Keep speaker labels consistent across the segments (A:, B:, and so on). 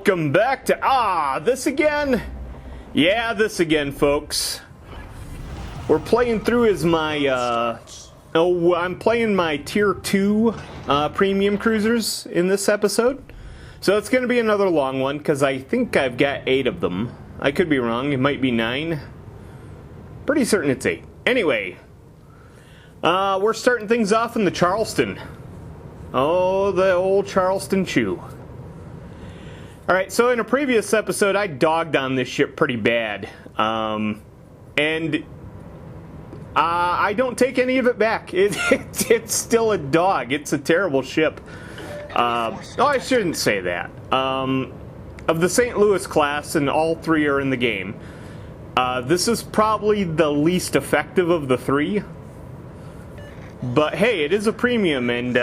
A: Welcome back to, this again? Yeah, this again, folks. We're playing through as my, I'm playing my Tier 2 premium cruisers in this episode. So it's going to be another long one, because I think I've got 8 of them. I could be wrong, it might be 9. Pretty certain it's 8. Anyway, we're starting things off in the Charleston. Oh, the old Charleston chew. Alright, so in a previous episode, I dogged on this ship pretty bad. And I don't take any of it back. It's still a dog. It's a terrible ship. I shouldn't say that. Of the St. Louis class, and all 3 are in the game, this is probably the least effective of the 3. But hey, it is a premium, and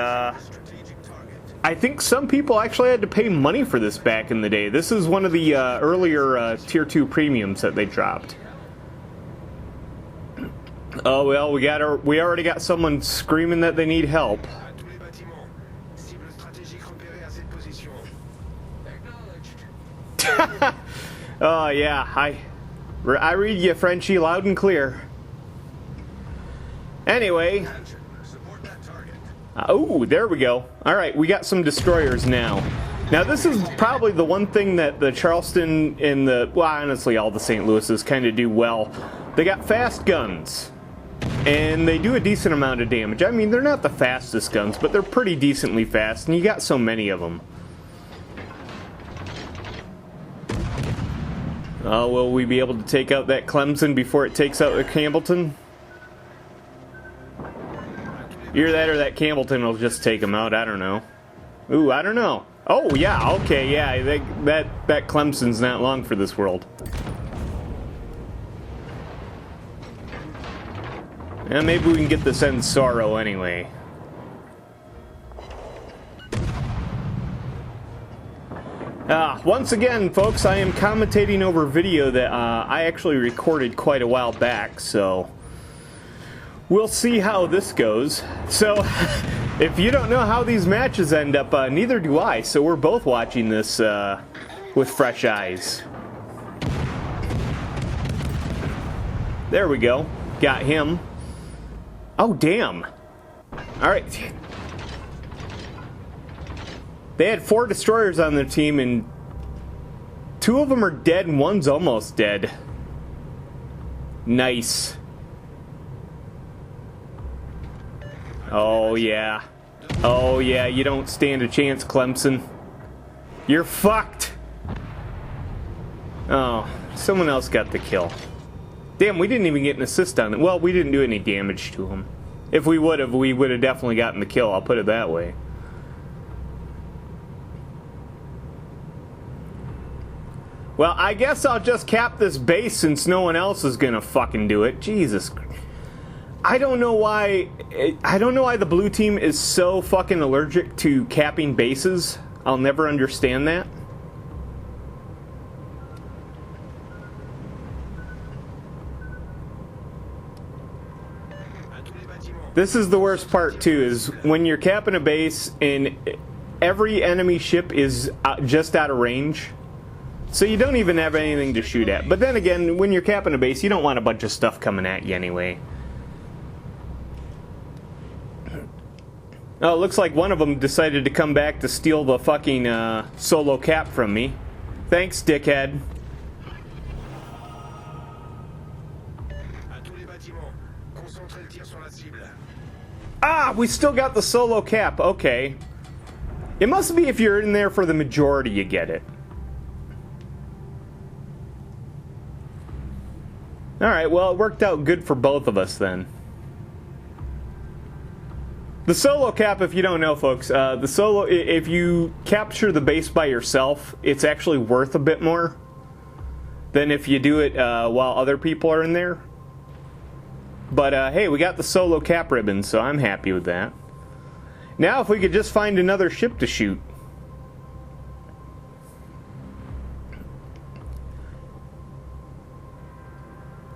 A: I think some people actually had to pay money for this back in the day. This is one of the earlier Tier 2 premiums that they dropped. Oh well, we already got someone screaming that they need help. Oh yeah, I read you, Frenchie, loud and clear. Anyway. Oh, there we go. Alright, we got some destroyers now. Now this is probably the one thing that the Charleston and well, honestly all the St. Louis's kind of do well. They got fast guns. And they do a decent amount of damage. I mean, they're not the fastest guns, but they're pretty decently fast, and you got so many of them. Oh, will we be able to take out that Clemson before it takes out the Campbellton? Either that or that Campbellton will just take them out, I don't know. Ooh, I don't know. Oh, yeah, okay, yeah, that Clemson's not long for this world. Yeah, maybe we can get this end Sorrow anyway. Once again, folks, I am commentating over video that I actually recorded quite a while back, so we'll see how this goes. So, if you don't know how these matches end up, neither do I, so we're both watching this with fresh eyes. There we go. Got him. Oh, damn. Alright. They had 4 destroyers on their team, and 2 of them are dead, and 1's almost dead. Nice. Oh, yeah. Oh, yeah, you don't stand a chance, Clemson. You're fucked! Oh, someone else got the kill. Damn, we didn't even get an assist on it. Well, we didn't do any damage to him. If we would have definitely gotten the kill, I'll put it that way. Well, I guess I'll just cap this base since no one else is gonna fucking do it. Jesus. I don't know why the blue team is so fucking allergic to capping bases. I'll never understand that. This is the worst part too, is when you're capping a base and every enemy ship is just out of range. So you don't even have anything to shoot at. But then again, when you're capping a base, you don't want a bunch of stuff coming at you anyway. Oh, it looks like one of them decided to come back to steal the fucking solo cap from me. Thanks, dickhead. Ah, we still got the solo cap. Okay. It must be if you're in there for the majority, you get it. Alright, well, it worked out good for both of us then. The solo cap, if you don't know, folks, if you capture the base by yourself, it's actually worth a bit more than if you do it while other people are in there. But, hey, we got the solo cap ribbon, so I'm happy with that. Now, if we could just find another ship to shoot.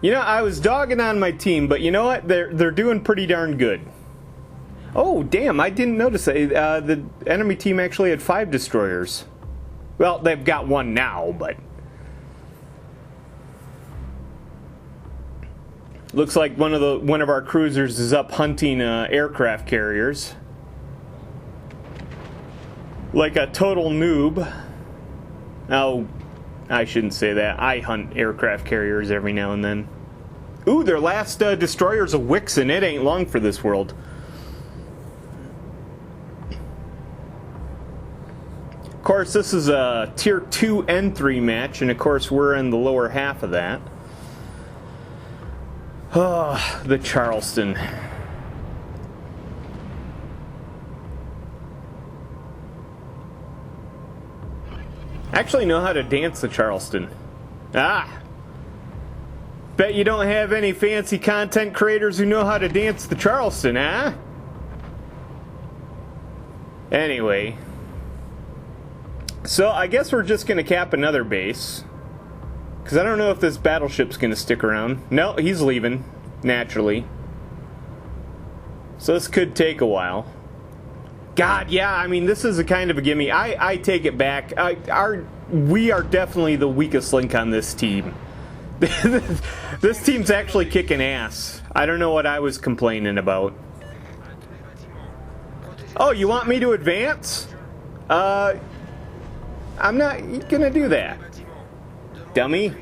A: You know, I was dogging on my team, but you know what? They're doing pretty darn good. Oh, damn, I didn't notice that. The enemy team actually had 5 destroyers. Well, they've got one now, but... Looks like one of our cruisers is up hunting aircraft carriers. Like a total noob. Oh, I shouldn't say that. I hunt aircraft carriers every now and then. Ooh, their last destroyer's a Wixen. It ain't long for this world. Of course, this is a Tier 2 N3 match, and of course we're in the lower half of that. Oh, the Charleston. I actually know how to dance the Charleston. Ah! Bet you don't have any fancy content creators who know how to dance the Charleston, huh? Anyway. So, I guess we're just going to cap another base. Because I don't know if this battleship's going to stick around. No, he's leaving. Naturally. So this could take a while. God, yeah, I mean, this is a kind of a gimme. I take it back. We are definitely the weakest link on this team. This team's actually kicking ass. I don't know what I was complaining about. Oh, you want me to advance? I'm not gonna do that. Dummy.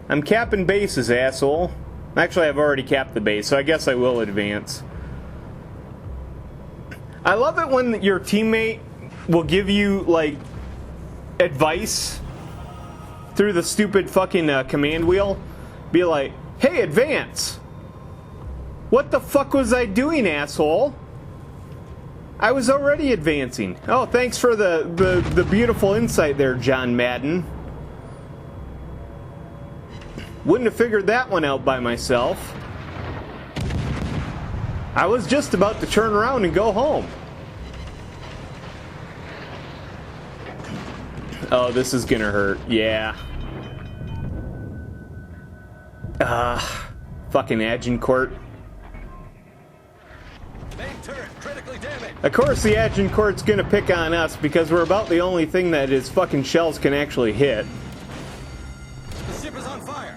A: I'm capping bases, asshole. Actually, I've already capped the base, so I guess I will advance. I love it when your teammate will give you, like, advice through the stupid fucking command wheel. Be like, hey, advance! What the fuck was I doing, asshole? I was already advancing. Oh, thanks for the beautiful insight there, John Madden. Wouldn't have figured that one out by myself. I was just about to turn around and go home. Oh, this is gonna hurt. Yeah. Fucking Agincourt. Of course the Agincourt's gonna pick on us because we're about the only thing that his fucking shells can actually hit.
B: The ship is on fire.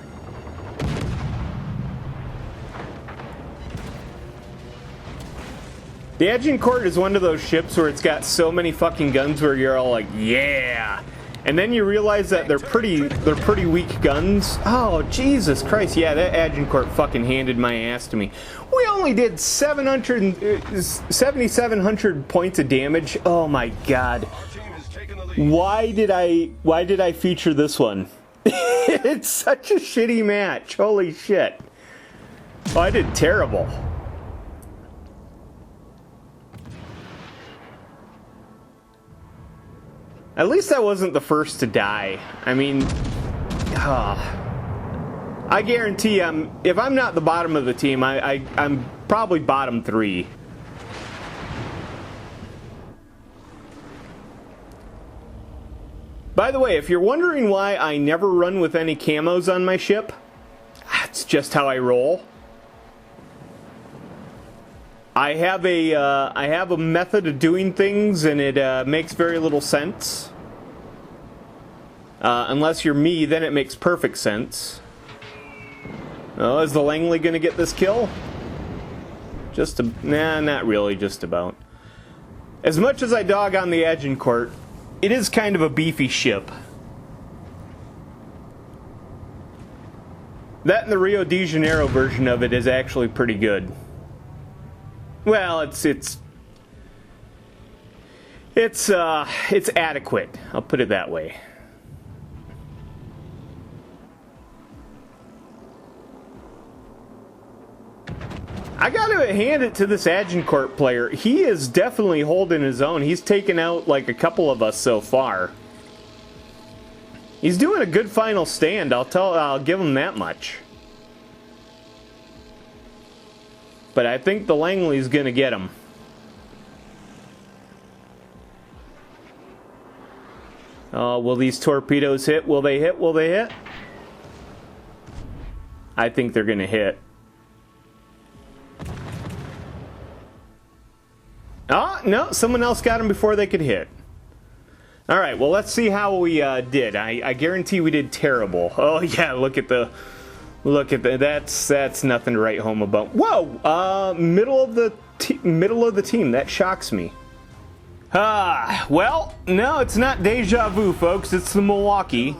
A: The Agincourt is one of those ships where it's got so many fucking guns where you're all like, yeah. And then you realize that they're pretty weak guns. Oh, Jesus Christ. Yeah, that Agincourt fucking handed my ass to me. We only did 7,700 points of damage. Oh my God. Why did I feature this one? It's such a shitty match. Holy shit. Oh, I did terrible. At least I wasn't the first to die. I mean, I guarantee if I'm not the bottom of the team, I'm probably bottom 3. By the way, if you're wondering why I never run with any camos on my ship, that's just how I roll. I have a method of doing things, and it makes very little sense. Unless you're me, then it makes perfect sense. Oh, is the Langley gonna get this kill? Nah, not really, just about. As much as I dog on the Agincourt, it is kind of a beefy ship. That and the Rio de Janeiro version of it is actually pretty good. Well, it's adequate. I'll put it that way. I gotta hand it to this Agincourt player. He is definitely holding his own. He's taken out like a couple of us so far. He's doing a good final stand. I'll give him that much. But I think the Langley's gonna get him. Oh, will these torpedoes hit? Will they hit? Will they hit? I think they're gonna hit. Oh, no, someone else got him before they could hit. All right, well, let's see how we did. I guarantee we did terrible. Oh yeah, look at the that's nothing to write home about. Whoa, middle of the team. That shocks me. Well, no, it's not Deja Vu, folks. It's the Milwaukee,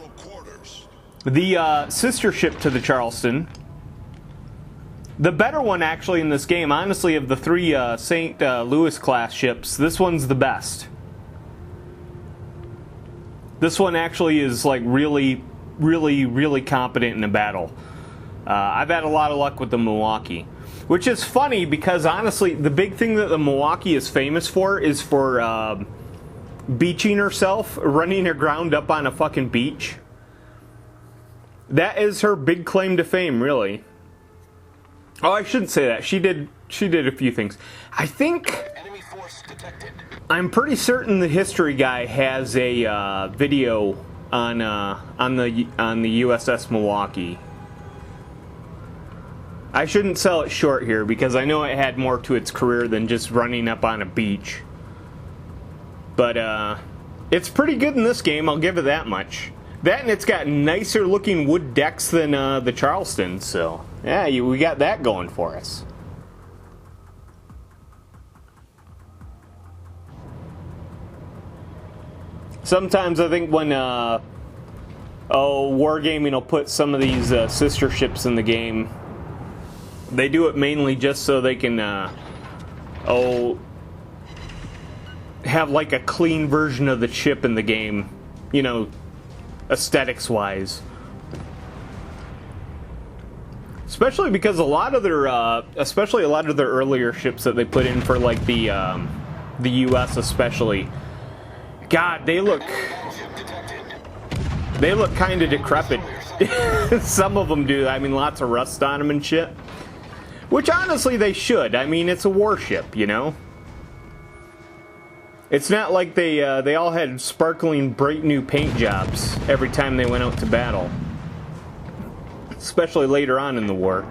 A: the sister ship to the Charleston. The better one, actually, in this game, honestly, of the three St. Louis class ships, this one's the best. This one actually is like really competent in a battle. I've had a lot of luck with the Milwaukee, which is funny because honestly, the big thing that the Milwaukee is famous for is for beaching herself, running aground up on a fucking beach. That is her big claim to fame, really. Oh, I shouldn't say that. She did a few things. I think
B: Enemy force detected.
A: I'm pretty certain the history guy has a video on the USS Milwaukee. I shouldn't sell it short here because I know it had more to its career than just running up on a beach. But it's pretty good in this game, I'll give it that much. That and it's got nicer looking wood decks than the Charleston, so yeah, we got that going for us. Sometimes I think when Wargaming will put some of these sister ships in the game, they do it mainly just so they can have like a clean version of the ship in the game, you know, aesthetics wise. Especially because a lot of their earlier ships that they put in for like the US especially, God, they look kind of decrepit. Some of them do. I mean, lots of rust on them and shit. Which honestly they should. I mean, it's a warship, you know. It's not like they all had sparkling, bright new paint jobs every time they went out to battle. Especially later on in the war.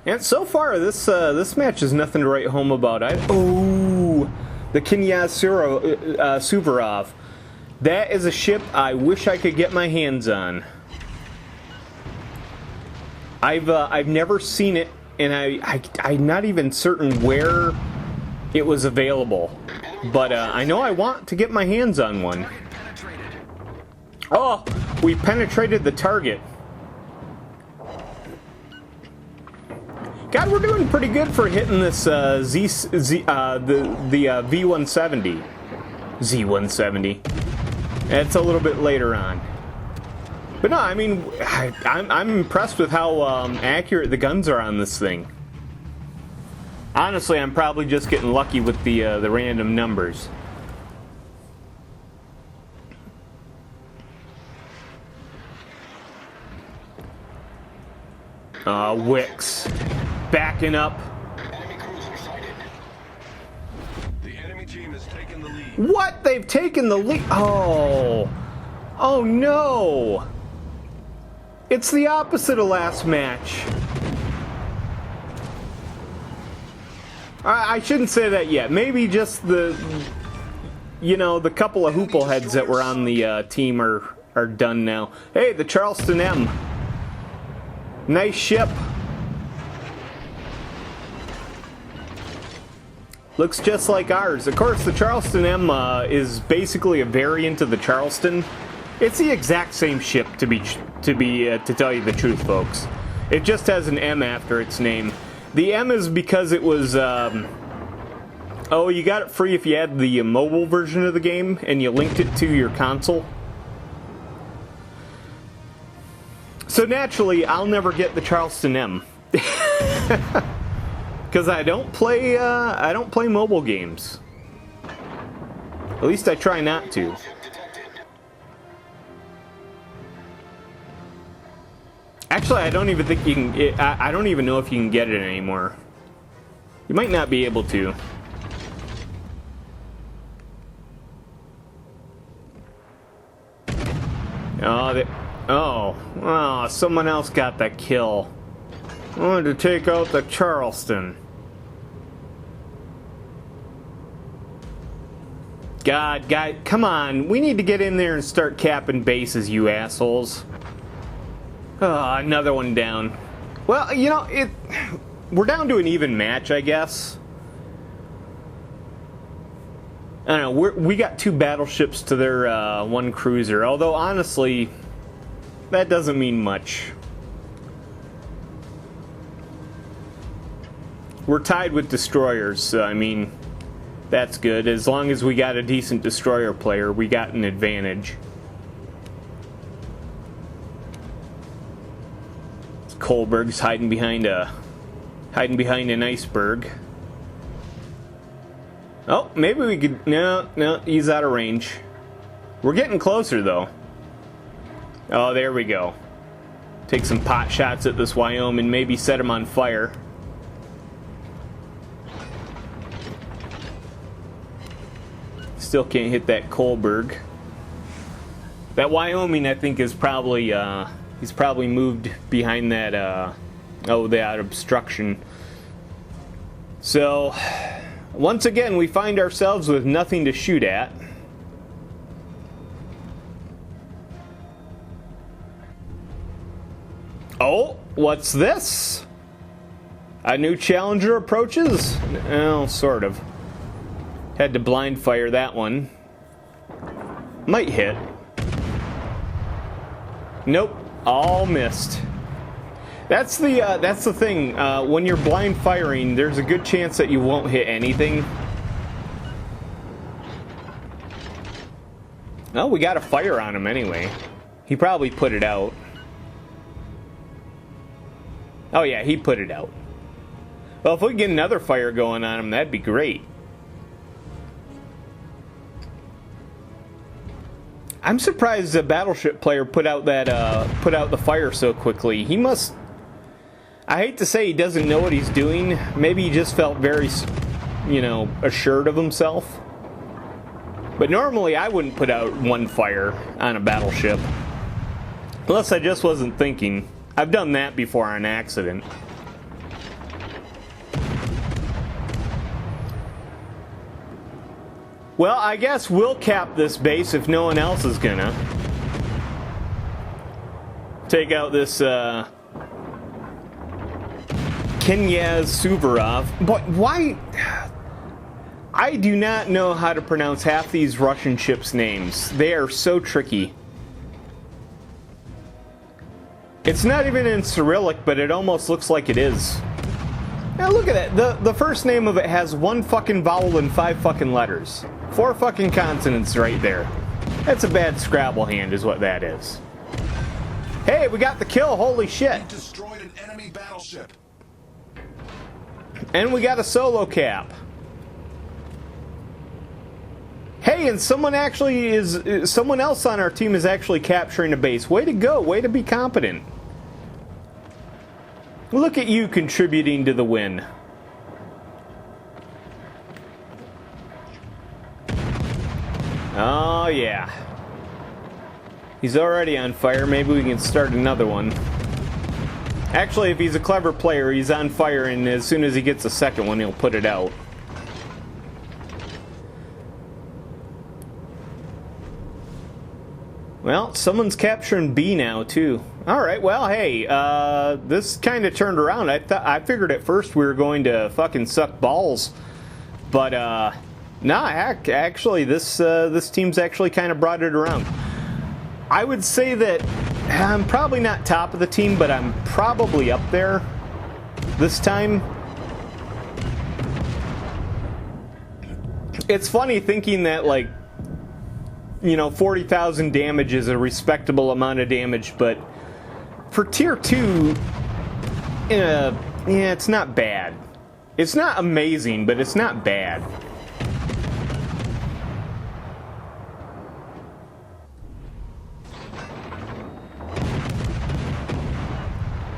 A: And so far, this match is nothing to write home about. Oh, the Knyaz Suvorov. That is a ship I wish I could get my hands on. I've never seen it, and I'm not even certain where it was available. But I know I want to get my hands on one. Oh, we penetrated the target. God, we're doing pretty good for hitting this the V170. Z170. It's a little bit later on. But no, I mean, I'm impressed with how accurate the guns are on this thing. Honestly, I'm probably just getting lucky with the random numbers. Wicks. Backing up.
B: Enemy cruiser sighted. The enemy team has taken the lead.
A: What? They've taken the lead? Oh. Oh no. It's the opposite of last match. I shouldn't say that yet. Maybe just the couple of hoople heads that were on the team are done now. Hey, the Charleston M. Nice ship. Looks just like ours. Of course, the Charleston M is basically a variant of the Charleston. It's the exact same ship, to tell you the truth, folks. It just has an M after its name. The M is because it was, you got it free if you had the mobile version of the game and you linked it to your console. So naturally, I'll never get the Charleston M. Because I don't play mobile games. At least I try not to. Actually, I don't even think you can. I don't even know if you can get it anymore. You might not be able to. Oh, someone else got that kill. I wanted to take out the Charleston. God, guy, come on. We need to get in there and start capping bases, you assholes. Oh, another one down. Well, you know, we're down to an even match, I guess. I don't know, we got 2 battleships to their 1 cruiser, although honestly, that doesn't mean much. We're tied with destroyers, so I mean, that's good. As long as we got a decent destroyer player, we got an advantage. Kolberg's hiding behind an iceberg. Oh, maybe we could... No, he's out of range. We're getting closer, though. Oh, there we go. Take some pot shots at this Wyoming, maybe set him on fire. Still can't hit that Kolberg. That Wyoming, I think, is probably... he's probably moved behind that, that obstruction. So... once again, we find ourselves with nothing to shoot at. Oh, what's this? A new challenger approaches? Well, sort of. Had to blind fire that one. Might hit. Nope, all missed. That's the thing. When you're blind firing, there's a good chance that you won't hit anything. Oh, we got a fire on him anyway. He probably put it out. Oh yeah, he put it out. Well, if we can get another fire going on him, that'd be great. I'm surprised the battleship player put out the fire so quickly. He must... I hate to say he doesn't know what he's doing. Maybe he just felt very, you know, assured of himself. But normally I wouldn't put out 1 fire on a battleship. Unless I just wasn't thinking. I've done that before on accident. Well, I guess we'll cap this base if no one else is gonna. Take out this, Knyaz Suvorov. But why... I do not know how to pronounce half these Russian ships' names. They are so tricky. It's not even in Cyrillic, but it almost looks like it is. Now look at that. The first name of it has 1 fucking vowel and 5 fucking letters. 4 fucking consonants right there. That's a bad Scrabble hand is what that is. Hey, we got the kill. Holy shit.
B: We destroyed an enemy battleship.
A: And we got a solo cap. Hey, and someone else on our team is actually capturing a base. Way to go. Way to be competent. Look at you contributing to the win. Oh, yeah. He's already on fire. Maybe we can start another one. Actually, if he's a clever player, he's on fire, and as soon as he gets a second one, he'll put it out. Well, someone's capturing B now, too. Alright, well, hey, this kind of turned around. I figured at first we were going to fucking suck balls. But, nah, actually, this team's actually kind of brought it around. I would say that I'm probably not top of the team, but I'm probably up there this time. It's funny thinking that, like, you know, 40,000 damage is a respectable amount of damage, but for tier 2, yeah, it's not bad. It's not amazing, but it's not bad.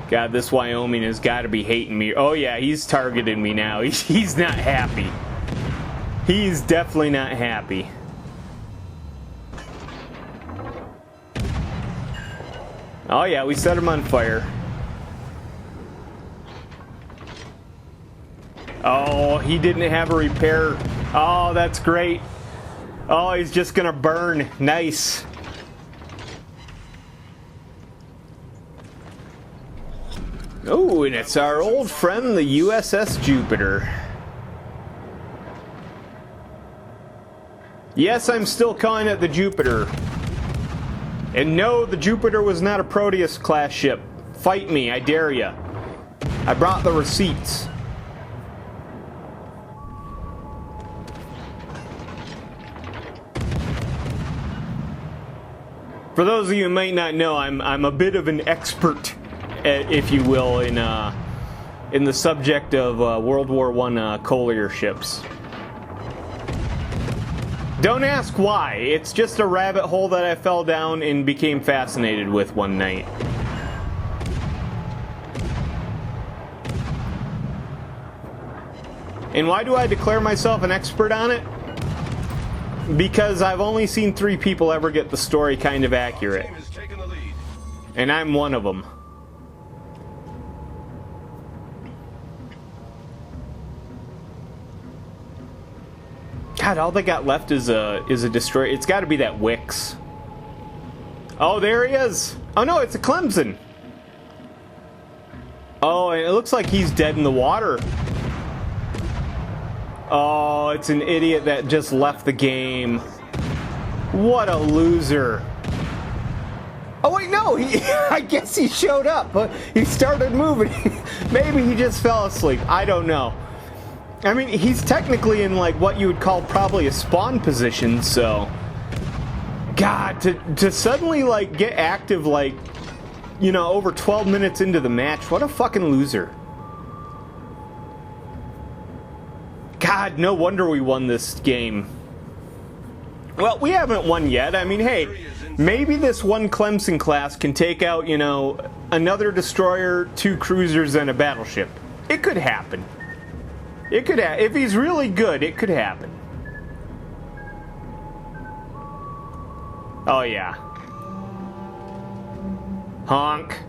A: God, this Wyoming has got to be hating me. Oh yeah, he's targeting me now. He's not happy. He's definitely not happy. Oh yeah, we set him on fire. Oh, he didn't have a repair. Oh, that's great. Oh, he's just gonna burn. Nice. Oh, and it's our old friend, the USS Jupiter. Yes, I'm still calling it the Jupiter. And no, the Jupiter was not a Proteus-class ship. Fight me, I dare ya. I brought the receipts. For those of you who might not know, I'm a bit of an expert, if you will, in the subject of World War I collier ships. Don't ask why. It's just a rabbit hole that I fell down and became fascinated with one night. And why do I declare myself an expert on it? Because I've only seen 3 people ever get the story kind of accurate. And I'm one of them. God, all they got left is a destroyer. It's got to be that Wix. Oh, there he is. Oh no, it's a Clemson. Oh, and it looks like he's dead in the water. Oh, it's an idiot that just left the game. What a loser. Oh wait, no, I guess he showed up, but he started moving. Maybe he just fell asleep. I don't know. I mean, he's technically in like what you would call probably a spawn position, so God, to suddenly like get active like, you know, over 12 minutes into the match, what a fucking loser. God, no wonder we won this game. Well, we haven't won yet. I mean, hey, maybe this one Clemson class can take out, you know, another destroyer, 2 cruisers, and a battleship. It could happen. It could happen. If he's really good, it could happen. Oh, yeah. Honk.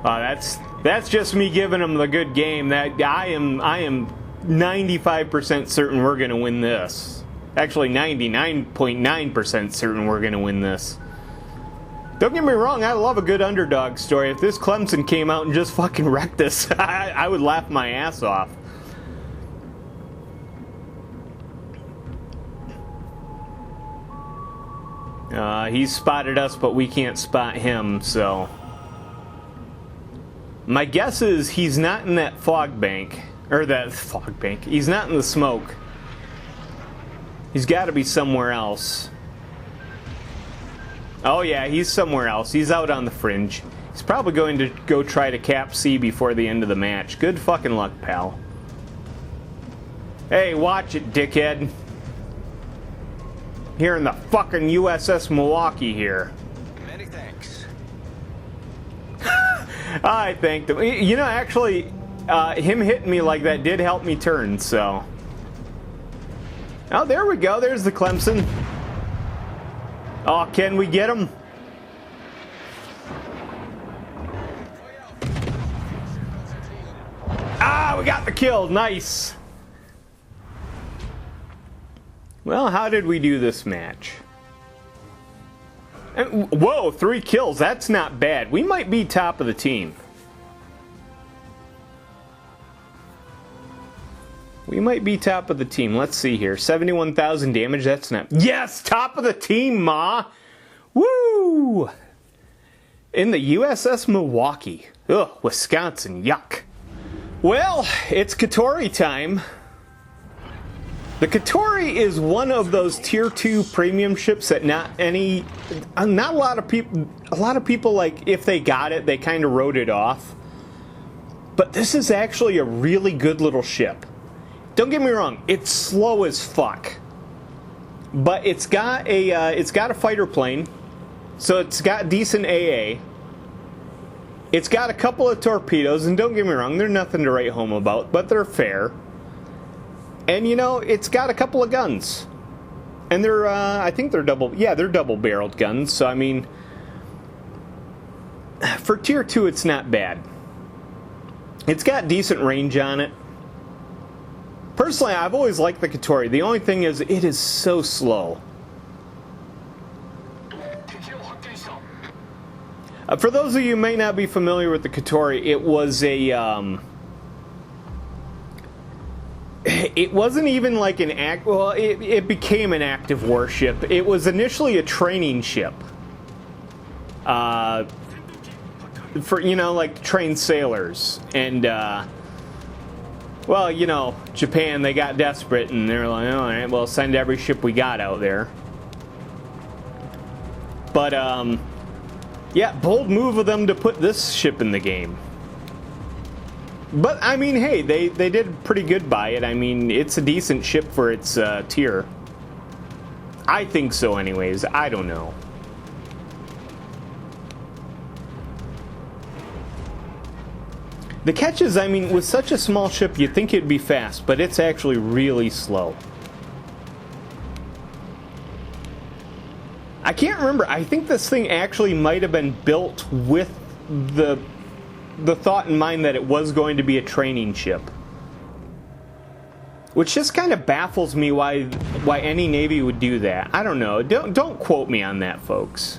A: That's just me giving them the good game. That I am 95% certain we're gonna win this. Actually, 99.9% certain we're gonna win this. Don't get me wrong, I love a good underdog story. If this Clemson came out and just fucking wrecked us, I would laugh my ass off. He's spotted us, but we can't spot him, so... My guess is he's not in that fog bank. Or that fog bank. He's not in the smoke. He's got to be somewhere else. Oh yeah, he's somewhere else. He's out on the fringe. He's probably going to go try to cap C before the end of the match. Good fucking luck, pal. Hey, watch it, dickhead. Here in the fucking USS Milwaukee here.
B: Many thanks.
A: I thanked him. You know, actually, him hitting me like that did help me turn, so... Oh, there we go. There's the Clemson. Oh, can we get him? Ah, we got the kill. Nice. Well, how did we do this match? Whoa, 3 kills. That's not bad. We might be top of the team. We might be top of the team. Let's see here. 71,000 damage. That's not... Yes! Top of the team, ma! Woo! In the USS Milwaukee. Ugh, Wisconsin. Yuck. Well, it's Katori time. The Katori is one of those tier 2 premium ships that not a lot of people, like, if they got it, they kind of wrote it off. But this is actually a really good little ship. Don't get me wrong, it's slow as fuck. But it's got a fighter plane, so it's got decent AA. It's got a couple of torpedoes, and don't get me wrong, they're nothing to write home about, but they're fair. And you know, it's got a couple of guns. And they're, I think they're they're double-barreled guns, so I mean, for Tier 2, it's not bad. It's got decent range on it. Personally, I've always liked the Katori. The only thing is, it is so slow. For those of you who may not be familiar with the Katori, it was a, it wasn't even like an well, it became an active warship. It was initially a training ship. For, you know, like trained sailors. And, well, you know, Japan, they got desperate and they're like, all right, well, send every ship we got out there. But, yeah, bold move of them to put this ship in the game. But, I mean, hey, they did pretty good by it. I mean, it's a decent ship for its tier. I think so anyways. I don't know. The catch is, I mean, with such a small ship, you'd think it'd be fast, but it's actually really slow. I can't remember. I think this thing actually might have been built with the thought in mind that it was going to be a training ship. Which just kind of baffles me why any Navy would do that. I don't know. Don't quote me on that, folks.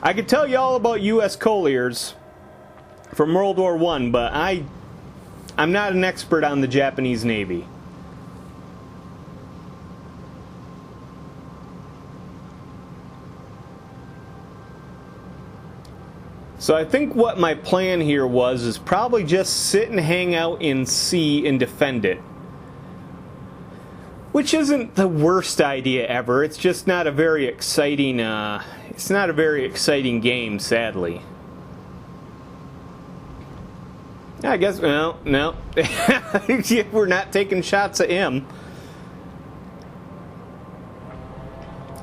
A: I could tell you all about U.S. colliers from World War I, but I'm not an expert on the Japanese Navy. So I think what my plan here is probably just sit and hang out in sea and defend it. Which isn't the worst idea ever. It's just not a very exciting, it's not a very exciting game, sadly. I guess, well, no. We're not taking shots at him.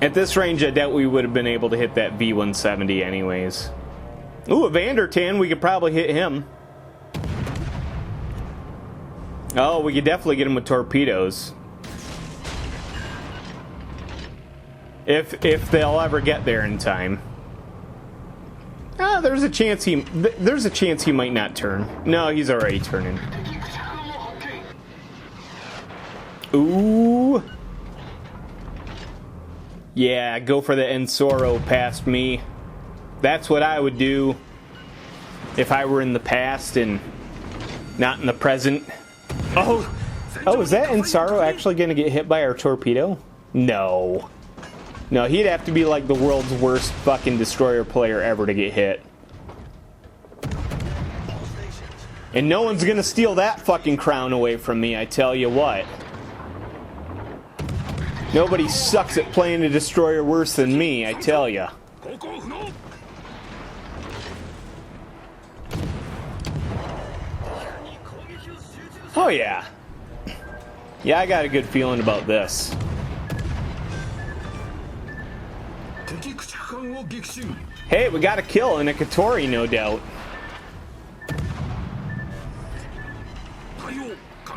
A: At this range, I doubt we would have been able to hit that V-170 anyways. Ooh, a Vandertan, we could probably hit him. Oh, we could definitely get him with torpedoes. If they'll ever get there in time. There's a chance he might not turn. No, he's already turning. Ooh. Yeah, go for the Ensoro past me. That's what I would do if I were in the past and not in the present. Oh, is that Ensoro actually going to get hit by our torpedo? No. No, he'd have to be like the world's worst fucking destroyer player ever to get hit. And no one's going to steal that fucking crown away from me, I tell you what. Nobody sucks at playing a destroyer worse than me, I tell ya. Oh yeah. Yeah, I got a good feeling about this. Hey, we got a kill and a Katori, no doubt.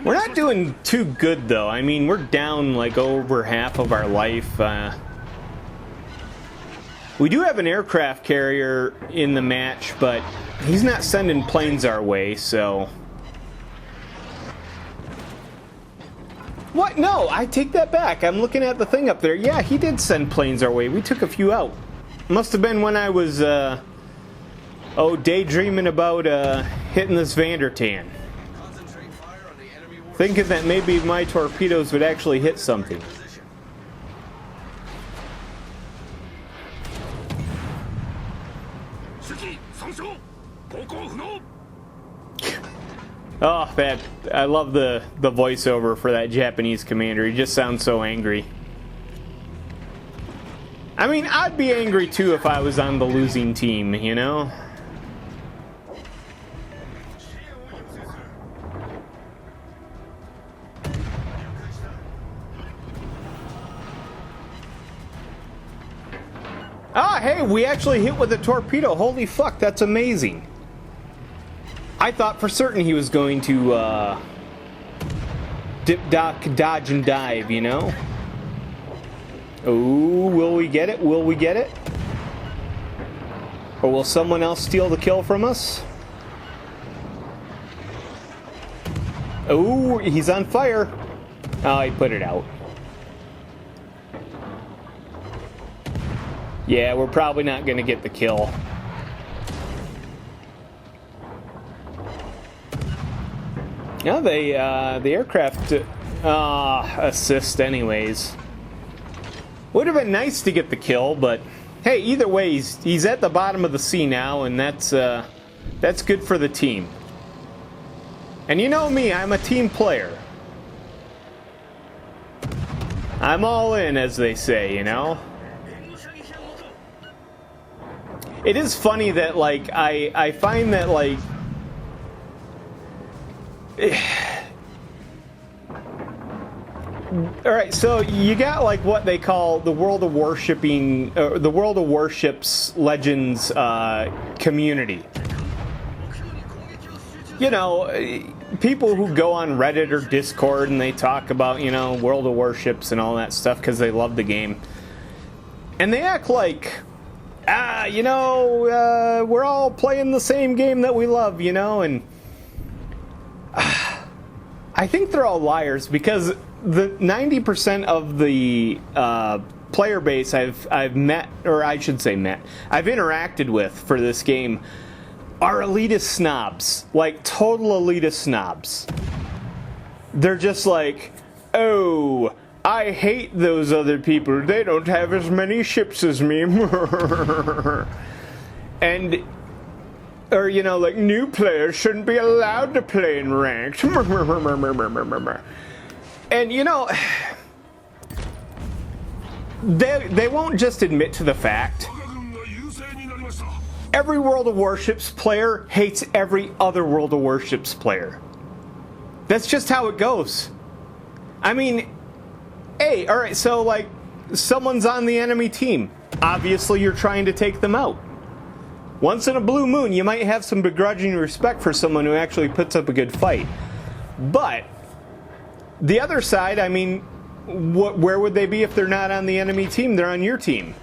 A: We're not doing too good, though. I mean, we're down like over half of our life. We do have an aircraft carrier in the match, but he's not sending planes our way, so... What? No, I take that back. I'm looking at the thing up there. Yeah, he did send planes our way. We took a few out. Must have been when I was, daydreaming about, hitting this Vandertan. Thinking that maybe my torpedoes would actually hit something. Oh, man, I love the voiceover for that Japanese commander. He just sounds so angry. I mean, I'd be angry too if I was on the losing team, you know? Ah, hey, we actually hit with a torpedo. Holy fuck, that's amazing. I thought for certain he was going to dip, dock, dodge, and dive, you know? Ooh, will we get it? Will we get it? Or will someone else steal the kill from us? Ooh, he's on fire. Oh, he put it out. Yeah, we're probably not going to get the kill. No, the aircraft assist anyways. Would have been nice to get the kill, but hey, either way, he's at the bottom of the sea now, and that's good for the team. And you know me, I'm a team player. I'm all in, as they say, you know? It is funny that, like, I find that, like... Alright, so you got, like, what they call the World of Worshipping... the World of Warships Legends community. You know, people who go on Reddit or Discord and they talk about, you know, World of Warships and all that stuff because they love the game. And they act like... you know, we're all playing the same game that we love, you know, and I think they're all liars because the 90% of the player base I've met, or I should say met, I've interacted with for this game are elitist snobs, like total elitist snobs. They're just like, oh, I hate those other people. They don't have as many ships as me. And, or, you know, like, new players shouldn't be allowed to play in ranked. And, you know, they won't just admit to the fact. Every World of Warships player hates every other World of Warships player. That's just how it goes. I mean... Hey, alright, so, like, someone's on the enemy team. Obviously, you're trying to take them out. Once in a blue moon, you might have some begrudging respect for someone who actually puts up a good fight. But, the other side, I mean, where would they be if they're not on the enemy team? They're on your team.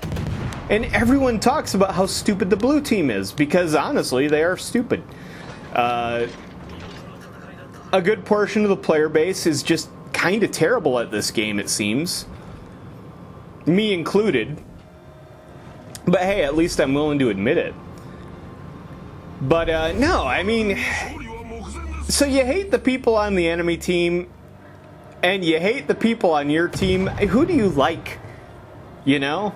A: And everyone talks about how stupid the blue team is, because, honestly, they are stupid. A good portion of the player base is just kind of terrible at this game, it seems. Me included. But hey, at least I'm willing to admit it. But no, I mean, so you hate the people on the enemy team and you hate the people on your team. Who do you like? You know?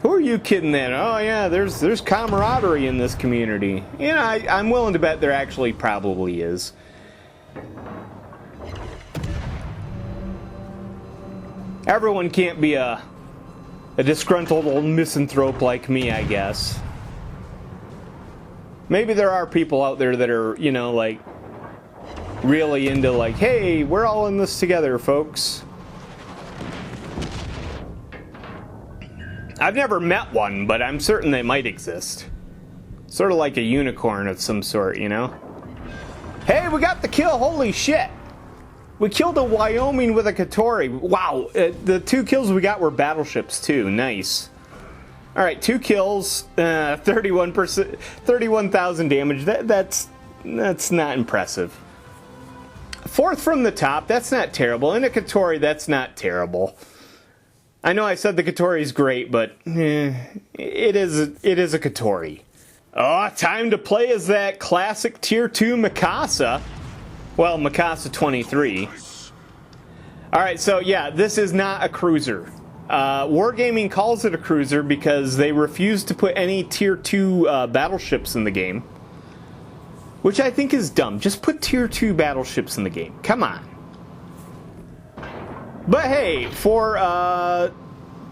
A: Who are you kidding then? Oh yeah, there's camaraderie in this community. You know, I'm willing to bet there actually probably is. Everyone can't be a disgruntled old misanthrope like me, I guess. Maybe there are people out there that are, you know, like, really into, like, hey, we're all in this together, folks. I've never met one, but I'm certain they might exist. Sort of like a unicorn of some sort, you know? Hey, we got the kill, holy shit! We killed a Wyoming with a Katori. Wow, the 2 kills we got were battleships too. Nice. All right, 2 kills, 31,000 damage. That's not impressive. 4th from the top. That's not terrible. And a Katori. That's not terrible. I know I said the Katori is great, but it is a Katori. Oh, time to play as that classic Tier 2 Mikasa. Well, Mikasa 23. Alright, so yeah, this is not a cruiser. Wargaming calls it a cruiser because they refuse to put any Tier 2 battleships in the game. Which I think is dumb. Just put Tier 2 battleships in the game. Come on. But hey, for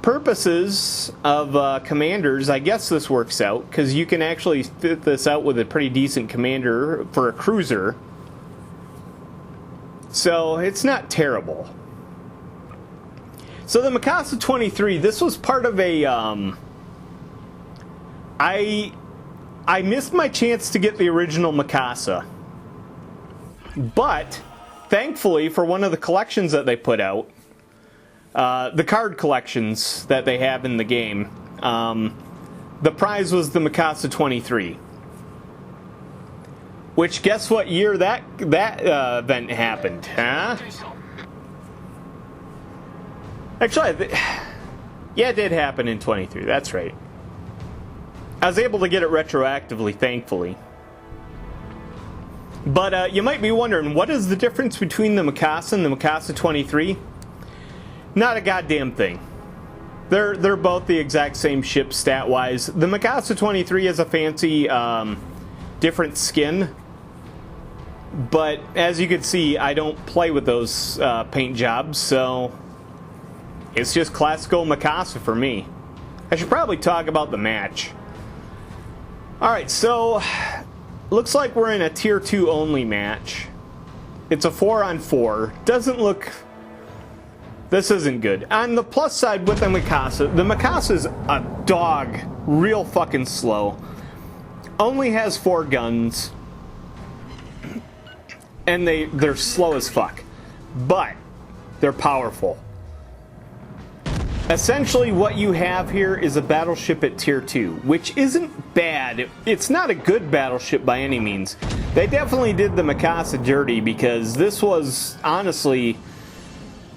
A: purposes of commanders, I guess this works out. Because you can actually fit this out with a pretty decent commander for a cruiser. So, it's not terrible. So the Mikasa 23, this was part of a, I missed my chance to get the original Mikasa. But, thankfully, for one of the collections that they put out, the card collections that they have in the game, the prize was the Mikasa 23. Which, guess what year that event happened, huh? Actually, yeah, it did happen in 23, that's right. I was able to get it retroactively, thankfully. But you might be wondering, what is the difference between the Mikasa and the Mikasa 23? Not a goddamn thing. They're both the exact same ship stat-wise. The Mikasa 23 has a fancy, different skin. But, as you can see, I don't play with those paint jobs, so it's just classical Mikasa for me. I should probably talk about the match. Alright, so looks like we're in a Tier 2 only match. It's a 4-on-4. Doesn't look... This isn't good. On the plus side with the Mikasa's a dog. Real fucking slow. Only has 4 guns. And they're slow as fuck. But they're powerful. Essentially what you have here is a battleship at Tier 2, which isn't bad. It's not a good battleship by any means. They definitely did the Mikasa dirty, because this was, honestly,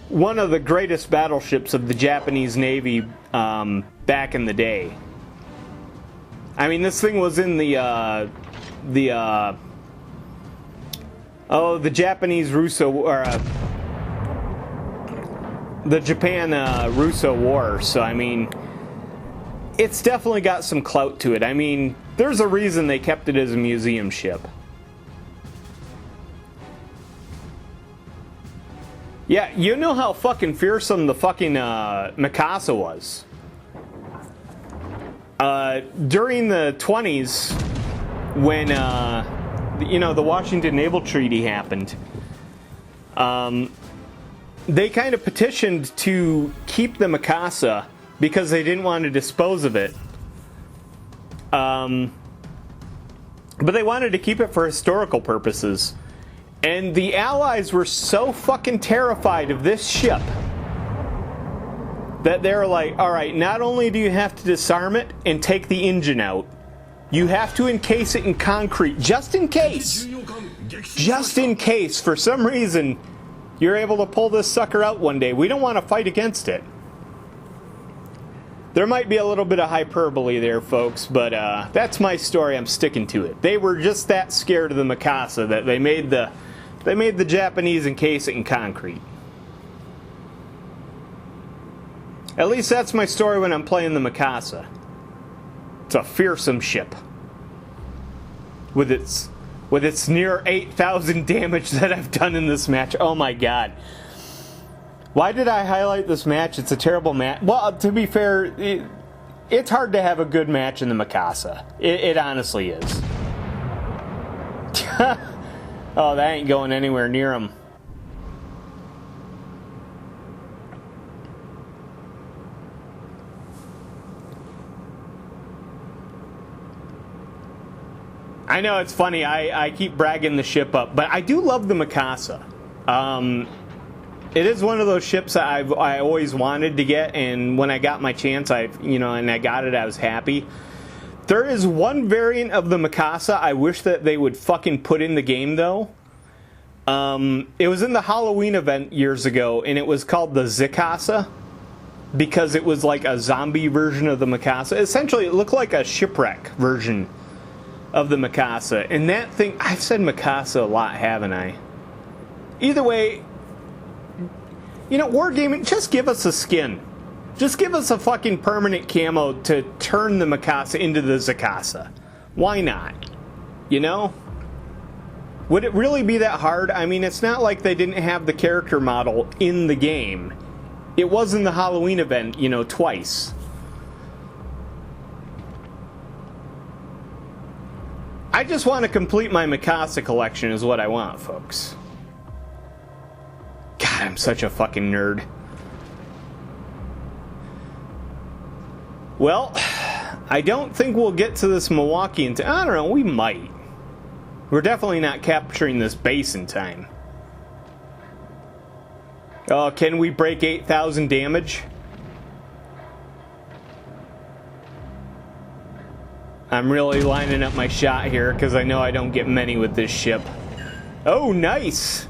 A: one of the greatest battleships of the Japanese Navy back in the day. I mean, this thing was in the Japanese-Russo, or the Japan-Russo War, so I mean, it's definitely got some clout to it. I mean, there's a reason they kept it as a museum ship. Yeah, you know how fucking fearsome the fucking Mikasa was. During the 20s, when, you know, the Washington Naval Treaty happened, they kind of petitioned to keep the Mikasa because they didn't want to dispose of it. But they wanted to keep it for historical purposes. And the Allies were so fucking terrified of this ship that they were like, alright, not only do you have to disarm it and take the engine out, you have to encase it in concrete, just in case. Just in case, for some reason, you're able to pull this sucker out one day. We don't want to fight against it. There might be a little bit of hyperbole there, folks, but that's my story. I'm sticking to it. They were just that scared of the Mikasa that they made the Japanese encase it in concrete. At least that's my story when I'm playing the Mikasa. It's a fearsome ship. With its near 8,000 damage that I've done in this match. Oh my god. Why did I highlight this match? It's a terrible match. Well, to be fair, it's hard to have a good match in the Mikasa. It honestly is. Oh, that ain't going anywhere near him. I know, it's funny, I keep bragging the ship up, but I do love the Mikasa. It is one of those ships that I always wanted to get, and when I got my chance, and I got it, I was happy. There is one variant of the Mikasa I wish that they would fucking put in the game, though. It was in the Halloween event years ago, and it was called the Zikasa, because it was like a zombie version of the Mikasa. Essentially, it looked like a shipwreck version of the Mikasa. And that thing, I've said Mikasa a lot, haven't I? Either way, you know, Wargaming, just give us a skin. Just give us a fucking permanent camo to turn the Mikasa into the Zikasa. Why not? You know? Would it really be that hard? I mean, it's not like they didn't have the character model in the game. It was in the Halloween event, you know, twice. I just want to complete my Mikasa collection is what I want, folks. God, I'm such a fucking nerd. Well, I don't think we'll get to this Milwaukee in I don't know, we might. We're definitely not capturing this base in time. Oh, can we break 8,000 damage? I'm really lining up my shot here because I know I don't get many with this ship. Oh, nice!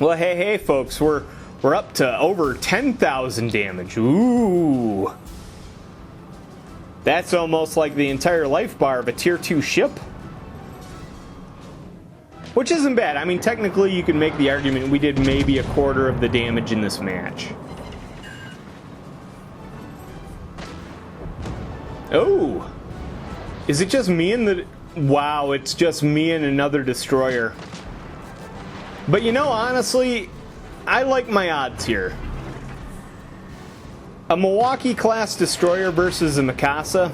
A: Well, hey, folks, we're up to over 10,000 damage. Ooh. That's almost like the entire life bar of a tier 2 ship. Which isn't bad. I mean, technically you can make the argument we did maybe a quarter of the damage in this match. Oh! Is it just me and the... Wow, it's just me and another destroyer. But you know, honestly, I like my odds here. A Milwaukee class destroyer versus a Mikasa?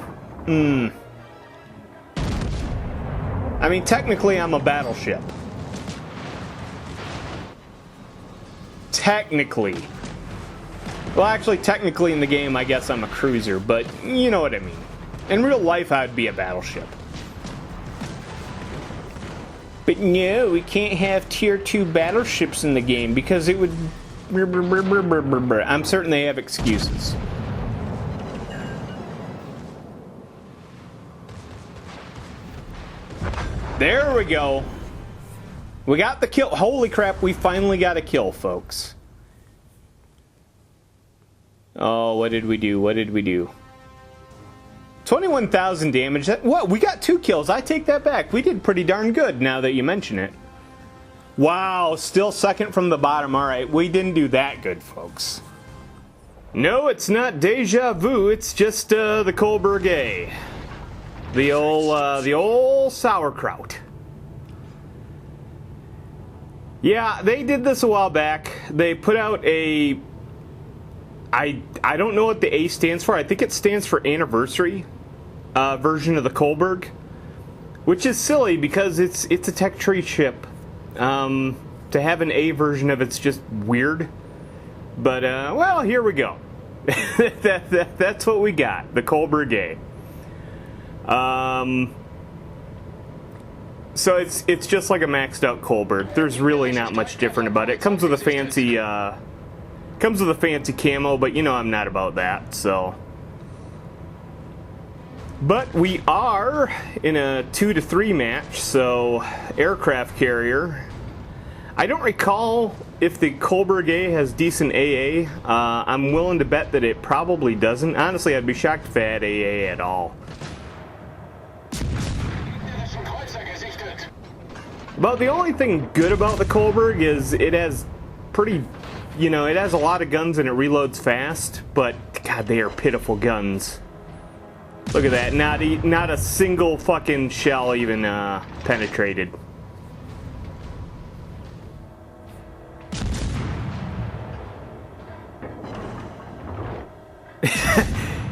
A: I mean, technically I'm a battleship. Technically. Well, actually, technically in the game I guess I'm a cruiser, but you know what I mean. In real life I'd be a battleship. But no, we can't have tier 2 battleships in the game because it would... I'm certain they have excuses. There we go. We got the kill. Holy crap, we finally got a kill, folks. Oh, what did we do? What did we do? 21,000 damage. What? We got 2 kills. I take that back. We did pretty darn good now that you mention it. Wow, still second from the bottom. Alright, we didn't do that good, folks. No, it's not deja vu. It's just the Kolberg A. The old sauerkraut. Yeah, they did this a while back. They put out a... I don't know what the A stands for. I think it stands for anniversary version of the Kolberg, which is silly because it's a tech tree ship. To have an A version of it's just weird. But well, here we go. That's what we got. The Kolberg A. So it's just like a maxed out Kolberg. There's really not much different about it. Comes with a fancy camo, but you know I'm not about that, so. But we are in a 2-to-3 match, so aircraft carrier. I don't recall if the Kolberg A has decent AA. I'm willing to bet that it probably doesn't. Honestly, I'd be shocked if it had AA at all. About the only thing good about the Kolberg is it has pretty, you know, it has a lot of guns and it reloads fast, but God, they are pitiful guns. Look at that, not a single fucking shell even penetrated.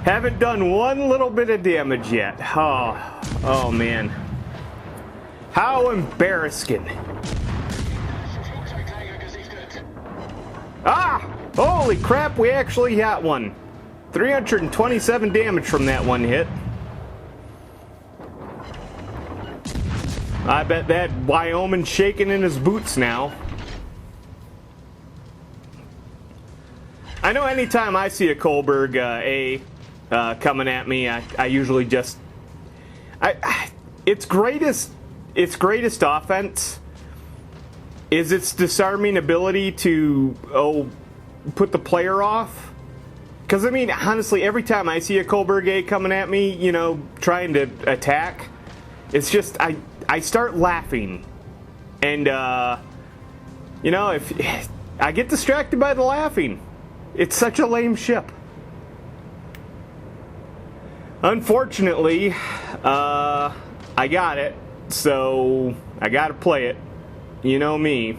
A: Haven't done one little bit of damage yet. Oh man. How embarrassing. Ah! Holy crap, we actually got one. 327 damage from that one hit. I bet that Wyoming's shaking in his boots now. I know anytime I see a Kolberg A coming at me, I usually just... Its greatest offense is its disarming ability to, put the player off. Because, I mean, honestly, every time I see a Kolberg A coming at me, you know, trying to attack, it's just, I start laughing. And, you know, if I get distracted by the laughing. It's such a lame ship. Unfortunately, I got it. So, I gotta play it. You know me.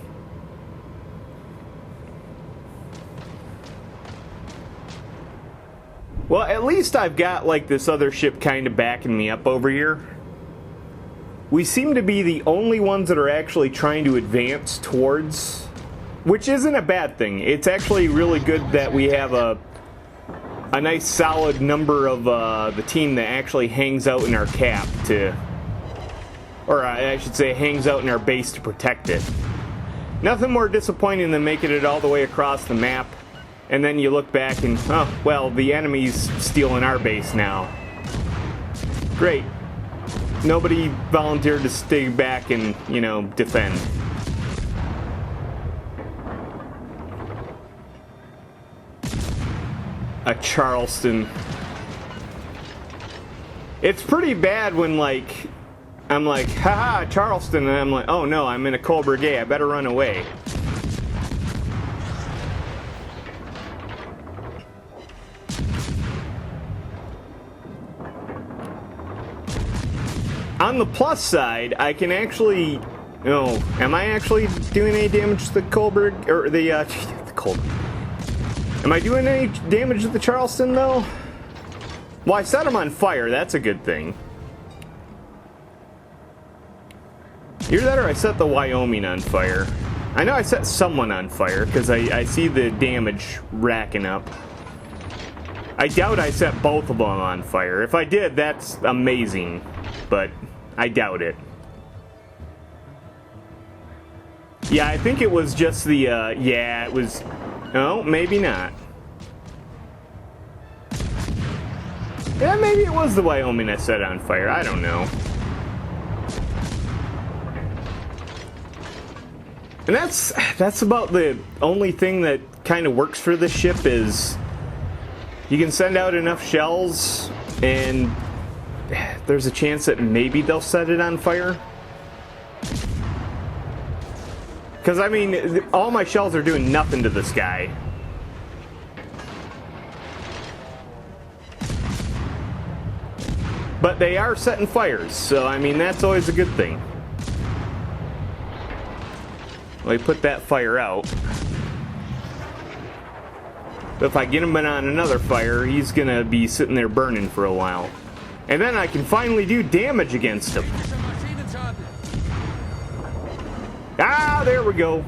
A: Well, at least I've got, like, this other ship kind of backing me up over here. We seem to be the only ones that are actually trying to advance towards... Which isn't a bad thing. It's actually really good that we have a nice solid number of the team that actually hangs out in our cap to... Or I should say hangs out in our base to protect it. Nothing more disappointing than making it all the way across the map, and then you look back and, oh, well, the enemy's stealing our base now. Great. Nobody volunteered to stay back and, you know, defend. A Charleston. It's pretty bad when, like, I'm like, haha, Charleston, and I'm like, oh no, I'm in a Kolberg A, I better run away. On the plus side, I can actually, oh, am I actually doing any damage to the Kolberg, or the Kolberg? Am I doing any damage to the Charleston, though? Well, I set him on fire, that's a good thing. Either that or I set the Wyoming on fire. I know I set someone on fire, because I see the damage racking up. I doubt I set both of them on fire. If I did, that's amazing, but I doubt it. Yeah, I think it was just the, yeah, it was... Oh, maybe not. Yeah, maybe it was the Wyoming I set on fire. I don't know. And that's about the only thing that kind of works for this ship is you can send out enough shells and there's a chance that maybe they'll set it on fire. Because, I mean, all my shells are doing nothing to this guy. But they are setting fires, so, I mean, that's always a good thing. Well, he put that fire out. But if I get him on another fire, he's gonna be sitting there burning for a while. And then I can finally do damage against him. Ah, there we go.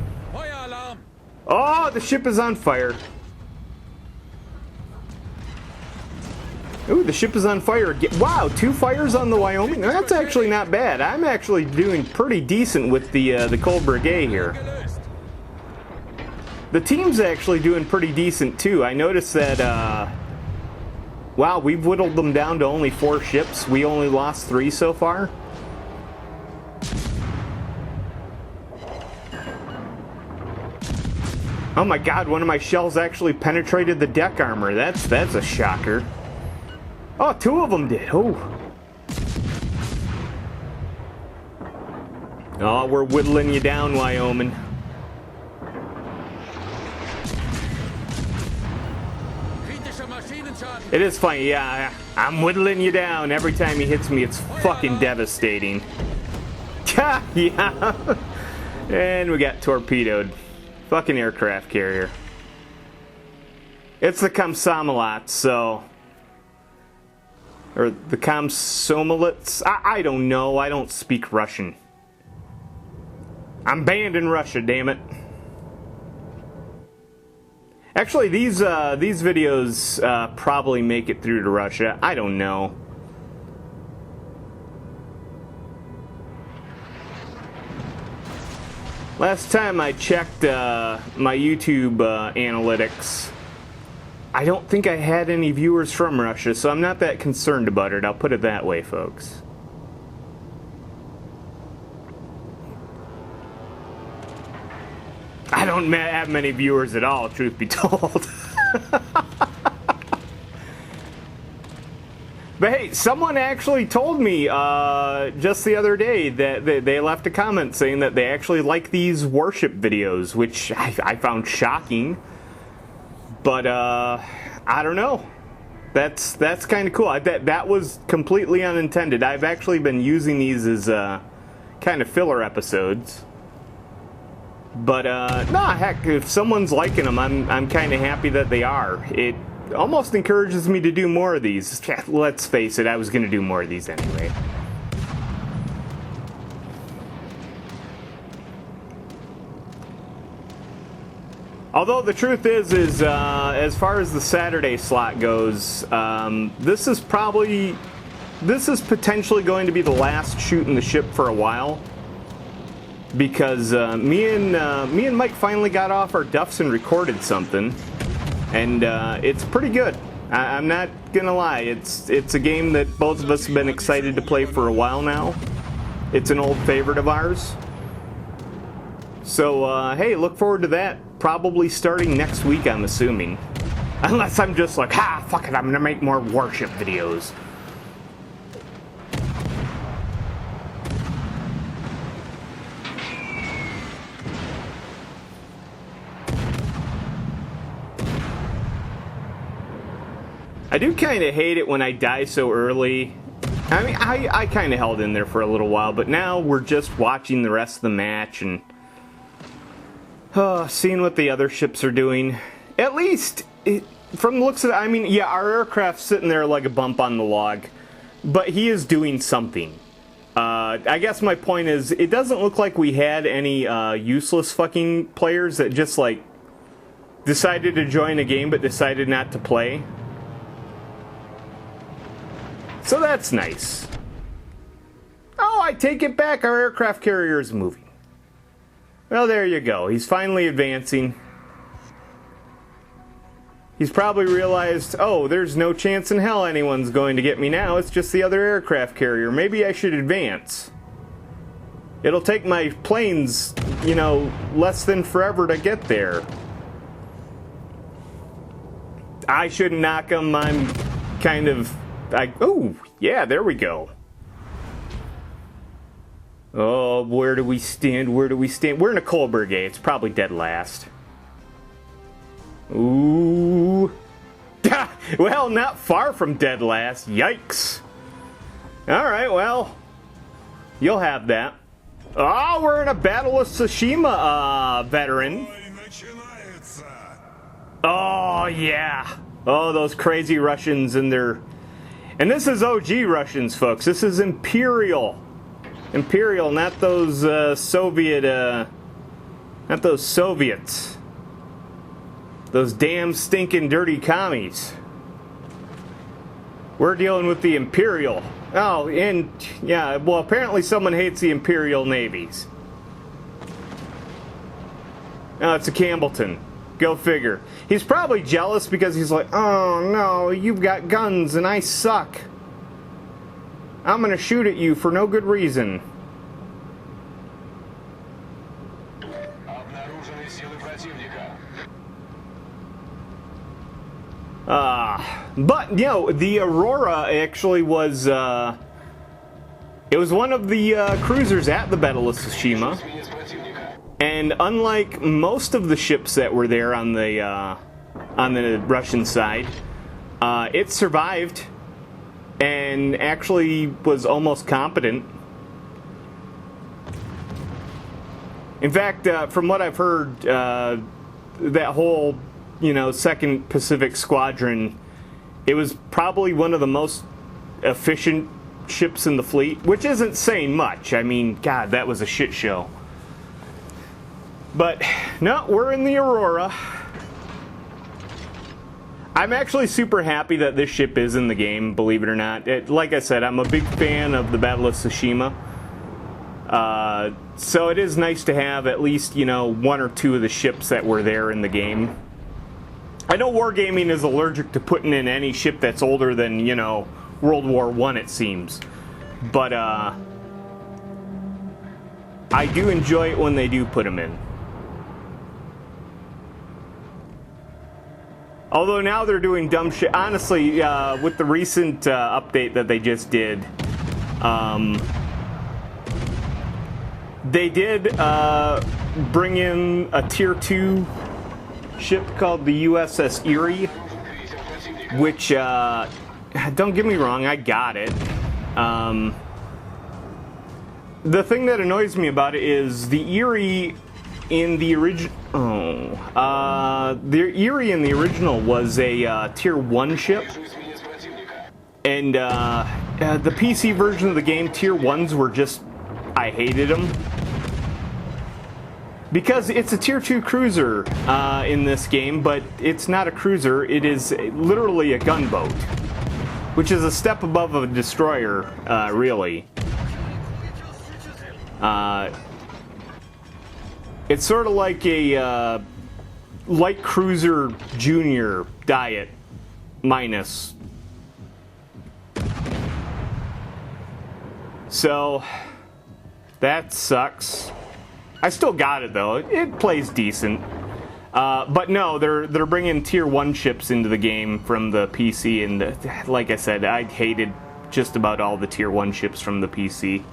A: Oh, the ship is on fire. Ooh, the ship is on fire again. Wow, 2 fires on the Wyoming? That's actually not bad. I'm actually doing pretty decent with the Kolberg A here. The team's actually doing pretty decent too. I noticed that, wow, we've whittled them down to only 4 ships. We only lost 3 so far. Oh my god, one of my shells actually penetrated the deck armor. That's a shocker. Oh, 2 of them did. Oh. Oh, we're whittling you down, Wyoming. It is funny, yeah. I'm whittling you down. Every time he hits me, it's fucking devastating. Yeah. And we got torpedoed. Fucking aircraft carrier. It's the Komsomolets, so... Or the Komsomolets? I don't know. I don't speak Russian. I'm banned in Russia, damn it. Actually, these videos probably make it through to Russia. I don't know. Last time I checked my YouTube analytics, I don't think I had any viewers from Russia, so I'm not that concerned about it. I'll put it that way, folks. I don't have many viewers at all, truth be told. But hey, someone actually told me just the other day that they left a comment saying that they actually like these warship videos, which I found shocking. But I don't know. That's kind of cool. That was completely unintended. I've actually been using these as kind of filler episodes. But nah, heck, if someone's liking them, I'm kind of happy that they are. It almost encourages me to do more of these. Let's face it, I was going to do more of these anyway. Although the truth is as far as the Saturday slot goes, this is potentially going to be the last Shootin the Ship for a while. because me and Mike finally got off our duffs and recorded something, and it's pretty good. I'm not gonna lie, it's a game that both of us have been excited to play for a while now. It's an old favorite of ours. So hey, look forward to that. Probably starting next week, I'm assuming. Unless I'm just like, ha, fuck it, I'm gonna make more warship videos. I do kind of hate it when I die so early. I mean, I kind of held in there for a little while, but now we're just watching the rest of the match and seeing what the other ships are doing. At least, from the looks of it, I mean, yeah, our aircraft's sitting there like a bump on the log, but he is doing something. I guess my point is, it doesn't look like we had any useless fucking players that just, like, decided to join a game but decided not to play. So that's nice. Oh, I take it back. Our aircraft carrier is moving. Well, there you go. He's finally advancing. He's probably realized, oh, there's no chance in hell anyone's going to get me now. It's just the other aircraft carrier. Maybe I should advance. It'll take my planes, you know, less than forever to get there. I shouldn't knock him. I'm kind of... oh, yeah, there we go. Oh, where do we stand? Where do we stand? We're in a Kolberg A. It's probably dead last. Ooh. Well, not far from dead last. Yikes. Alright, well, you'll have that. Oh, we're in a Battle of Tsushima, veteran. Oh, yeah. Oh, those crazy Russians and their... And this is OG Russians, folks. This is Imperial. Imperial, not those Soviet, not those Soviets. Those damn stinking dirty commies. We're dealing with the Imperial. Oh, and, yeah, well, apparently someone hates the Imperial navies. Oh, it's a Campbellton. Go figure. He's probably jealous because he's like, oh no, you've got guns and I suck. I'm gonna shoot at you for no good reason. But, you know, the Aurora actually was, it was one of the cruisers at the Battle of Tsushima. And unlike most of the ships that were there on the Russian side, it survived and actually was almost competent. In fact, from what I've heard, that whole, you know, 2nd Pacific Squadron, it was probably one of the most efficient ships in the fleet, which isn't saying much. I mean, God, that was a shit show. But, no, we're in the Aurora. I'm actually super happy that this ship is in the game, believe it or not. Like I said, I'm a big fan of the Battle of Tsushima. So it is nice to have at least, you know, 1 or 2 of the ships that were there in the game. I know Wargaming is allergic to putting in any ship that's older than, you know, World War I, it seems. But, I do enjoy it when they do put them in. Although now they're doing dumb shit. Honestly, with the recent update that they just did, they did bring in a Tier 2 ship called the USS Erie, which, don't get me wrong, I got it. The thing that annoys me about it is the Erie in the original... the Erie in the original was a Tier 1 ship. And the PC version of the game, Tier 1s were just... I hated them. Because it's a Tier 2 cruiser in this game, but it's not a cruiser, it is literally a gunboat. Which is a step above a destroyer, really. It's sort of like a light cruiser junior diet minus. So that sucks. I still got it though. It plays decent. But no, they're bringing tier 1 ships into the game from the PC, and like I said, I hated just about all the tier 1 ships from the PC.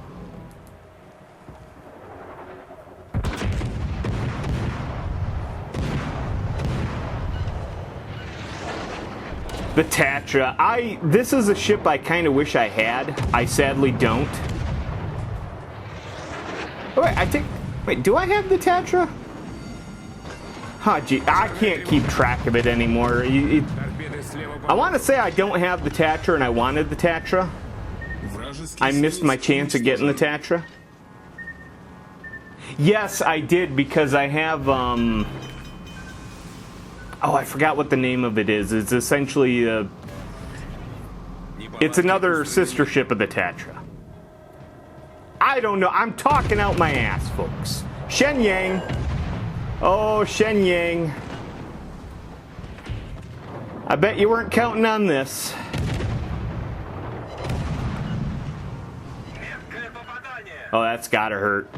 A: The Tatra. This is a ship I kind of wish I had. I sadly don't. Oh, wait, do I have the Tatra? Huh, gee, I can't keep track of it anymore. I want to say I don't have the Tatra and I wanted the Tatra. I missed my chance of getting the Tatra. Yes, I did, because I have, oh, I forgot what the name of it is. It's essentially, it's another sister ship of the Tatra. I don't know. I'm talking out my ass, folks. Shenyang. Oh, Shenyang. I bet you weren't counting on this. Oh, that's gotta hurt.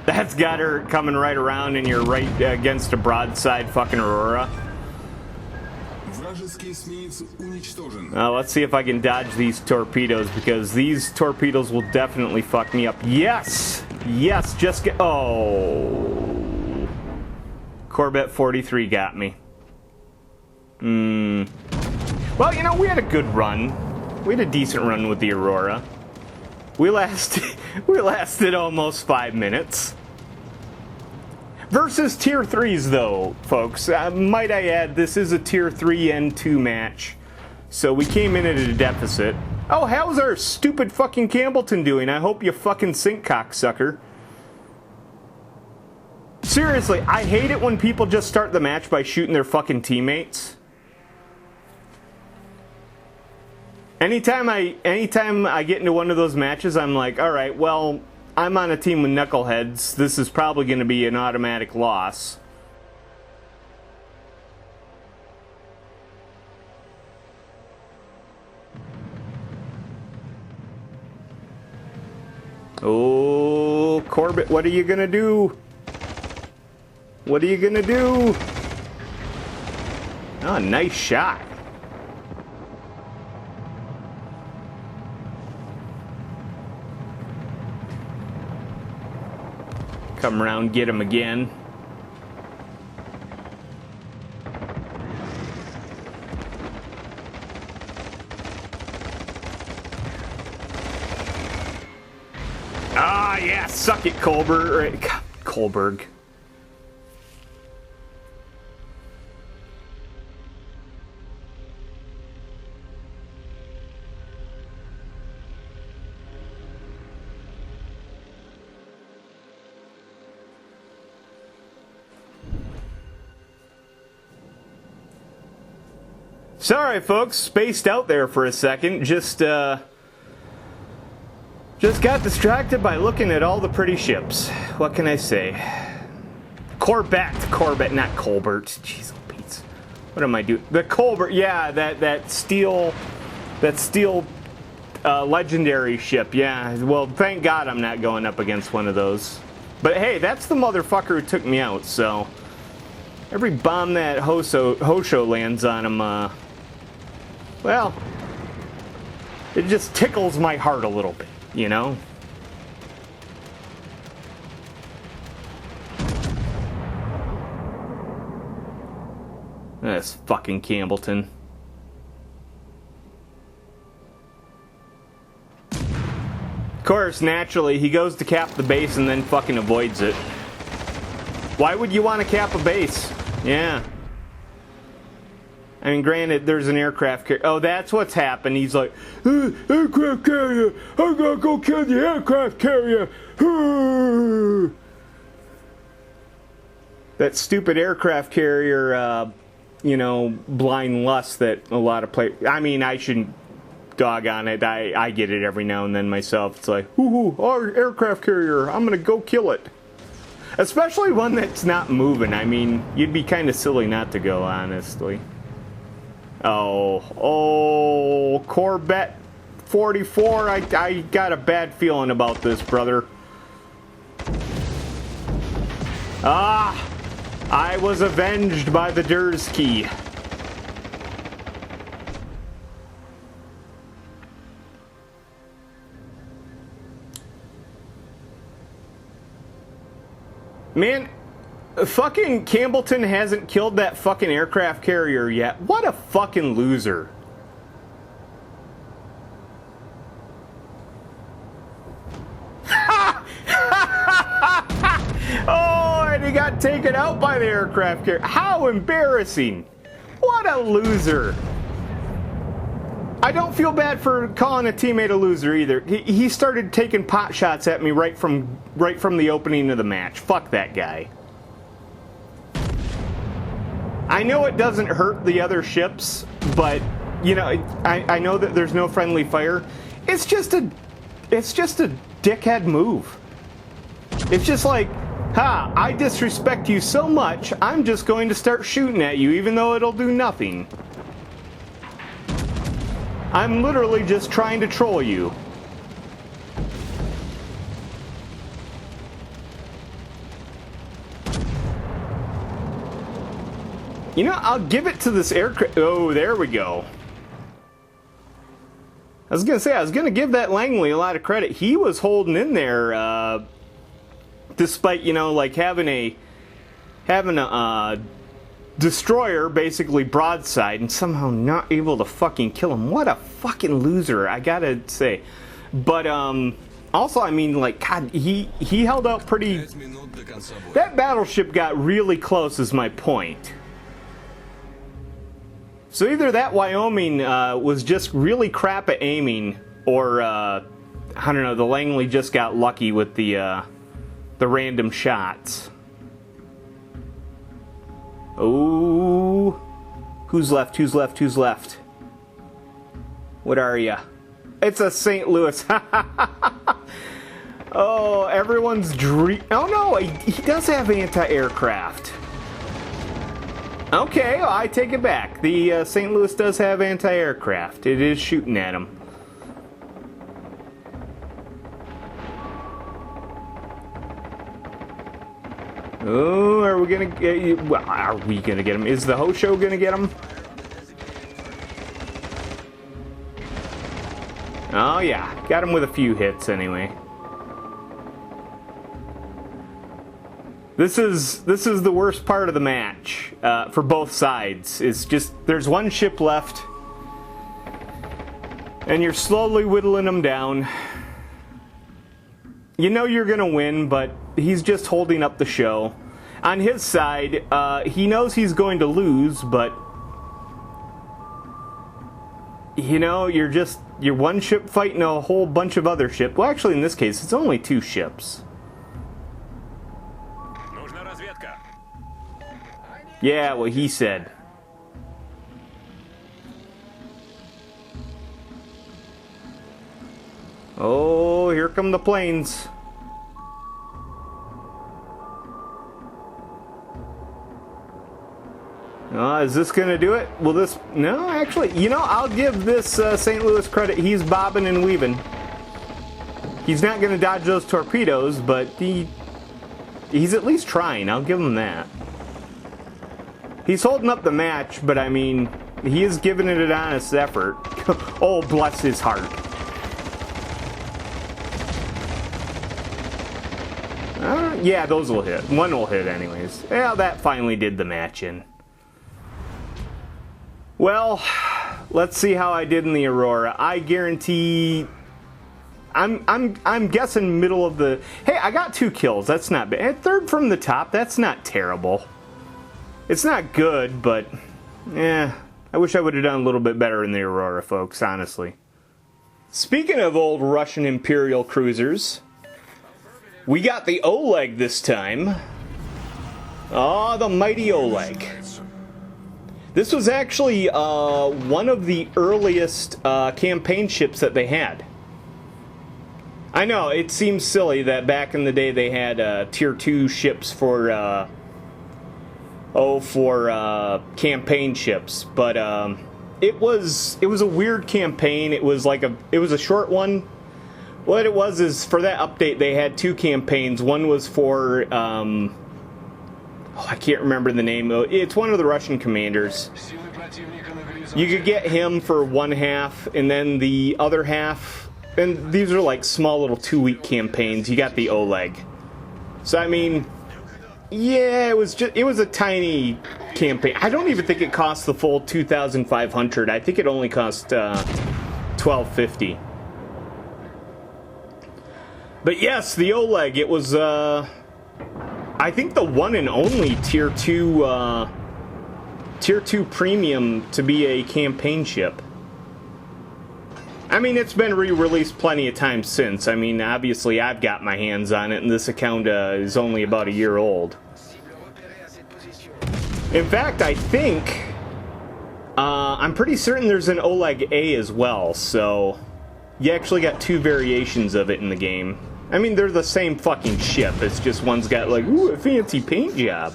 A: That's gotta hurt, coming right around and you're right against a broadside fucking Aurora. Let's see if I can dodge these torpedoes, because these torpedoes will definitely fuck me up. Yes! Yes, just get... Oh. Corvette 43 got me. Well, you know, we had a good run. We had a decent run with the Aurora. We lasted almost 5 minutes. Versus tier 3s, though, folks. Might I add, this is a tier 3 N2 match. So we came in at a deficit. Oh, how's our stupid fucking Campbellton doing? I hope you fucking sink, cocksucker. Seriously, I hate it when people just start the match by shooting their fucking teammates. Anytime I get into one of those matches, I'm like, alright, well, I'm on a team with knuckleheads. This is probably going to be an automatic loss. Oh, Corbett, what are you going to do? What are you going to do? Oh, nice shot. Come around, get him again. Ah, yeah, suck it, Kolberg. Kolberg. Sorry, folks, spaced out there for a second. Just got distracted by looking at all the pretty ships. What can I say? Corvette, not Colbert. Jeez, Pete. What am I doing? The Colbert, yeah, that steel legendary ship. Yeah. Well, thank God I'm not going up against one of those. But hey, that's the motherfucker who took me out. So every bomb that Hosho lands on him, well, it just tickles my heart a little bit, you know? That's fucking Campbellton. Of course, naturally, he goes to cap the base and then fucking avoids it. Why would you want to cap a base? Yeah. I mean, granted, there's an aircraft carrier. Oh, that's what's happened. He's like, aircraft carrier, I'm gonna go kill the aircraft carrier. That stupid aircraft carrier, you know, blind lust that a lot of players. I mean, I shouldn't dog on it. I get it every now and then myself. It's like, our aircraft carrier, I'm gonna go kill it. Especially one that's not moving. I mean, you'd be kind of silly not to go, honestly. Oh, Corvette 44. I got a bad feeling about this, brother. Ah, I was avenged by the Dursky. Man, fucking Campbellton hasn't killed that fucking aircraft carrier yet. What a fucking loser. Oh, and he got taken out by the aircraft carrier. How embarrassing. What a loser. I don't feel bad for calling a teammate a loser either. He started taking pot shots at me right from the opening of the match. Fuck that guy. I know it doesn't hurt the other ships, but you know, I know that there's no friendly fire. It's just a dickhead move. It's just like, ha, I disrespect you so much, I'm just going to start shooting at you even though it'll do nothing. I'm literally just trying to troll you. You know, I'll give it to this aircraft. Oh, there we go. I was gonna say, I was gonna give that Langley a lot of credit. He was holding in there, despite, you know, like having a destroyer basically broadside and somehow not able to fucking kill him. What a fucking loser, I gotta say. But also, I mean, like, God, he held out pretty. That battleship got really close is my point. So either that Wyoming was just really crap at aiming, or I don't know, the Langley just got lucky with the random shots. Oh, who's left? Who's left? Who's left? What are ya? It's a St. Louis. Oh, everyone's dream. Oh no, he does have anti-aircraft. Okay, well, I take it back. The St. Louis does have anti-aircraft. It is shooting at him. Oh, are we gonna get? Well, are we gonna get him? Is the Ho Show gonna get him? Oh yeah, got him with a few hits anyway. This is the worst part of the match for both sides. It's just there's one ship left, and you're slowly whittling them down. You know you're gonna win, but he's just holding up the show. On his side, he knows he's going to lose, but you know, you're one ship fighting a whole bunch of other ships. Well, actually, in this case, it's only two ships. Yeah, what he said. Oh, here come the planes. Is this gonna do it? Will this? No, actually, you know, I'll give this St. Louis credit. He's bobbing and weaving. He's not gonna dodge those torpedoes, but he's at least trying. I'll give him that. He's holding up the match, but I mean, he is giving it an honest effort. Oh, bless his heart. Yeah, those will hit. One will hit anyways. Yeah, that finally did the match in. Well, let's see how I did in the Aurora. I guarantee I'm guessing middle of the. Hey, I got 2 kills. That's not bad. Third from the top. That's not terrible. It's not good, but I wish I would have done a little bit better in the Aurora, folks, honestly. Speaking of old Russian Imperial cruisers, we got the Oleg this time. Oh, the mighty Oleg. This was actually one of the earliest campaign ships that they had. I know, it seems silly that back in the day they had tier 2 ships for campaign ships, but it was a weird campaign. It was a short one. What it was is, for that update they had 2 campaigns. One was for I can't remember the name. It's one of the Russian commanders. You could get him for one half, and then the other half, and these are like small little 2-week campaigns. You got the Oleg. So I mean, yeah, it was a tiny campaign. I don't even think it cost the full 2,500. I think it only cost 1,250. But yes, the Oleg. It was I think the one and only tier 2 premium to be a campaign ship. I mean, it's been re-released plenty of times since. I mean, obviously I've got my hands on it, and this account is only about a year old. In fact, I think I'm pretty certain there's an Oleg A as well, so you actually got 2 variations of it in the game. I mean, they're the same fucking ship. It's just one's got, like, ooh, a fancy paint job.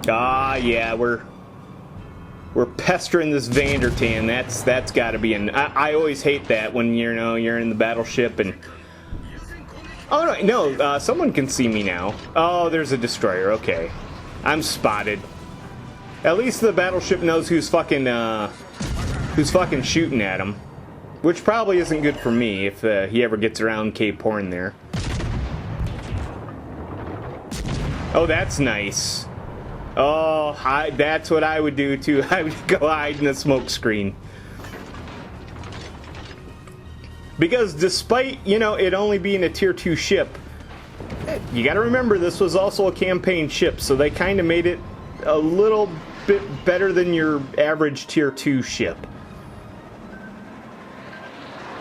A: Ah, yeah, we're pestering this Vandertan. That's got to be I always hate that when you're in the battleship and. Oh no, someone can see me now. Oh, there's a destroyer. Okay, I'm spotted. At least the battleship knows who's fucking shooting at him. Which probably isn't good for me if he ever gets around Cape Horn there. Oh, that's nice. Oh, that's what I would do too. I would go hide in the smoke screen. Because despite, it only being a tier 2 ship, you gotta remember this was also a campaign ship, so they kind of made it a little bit better than your average tier 2 ship.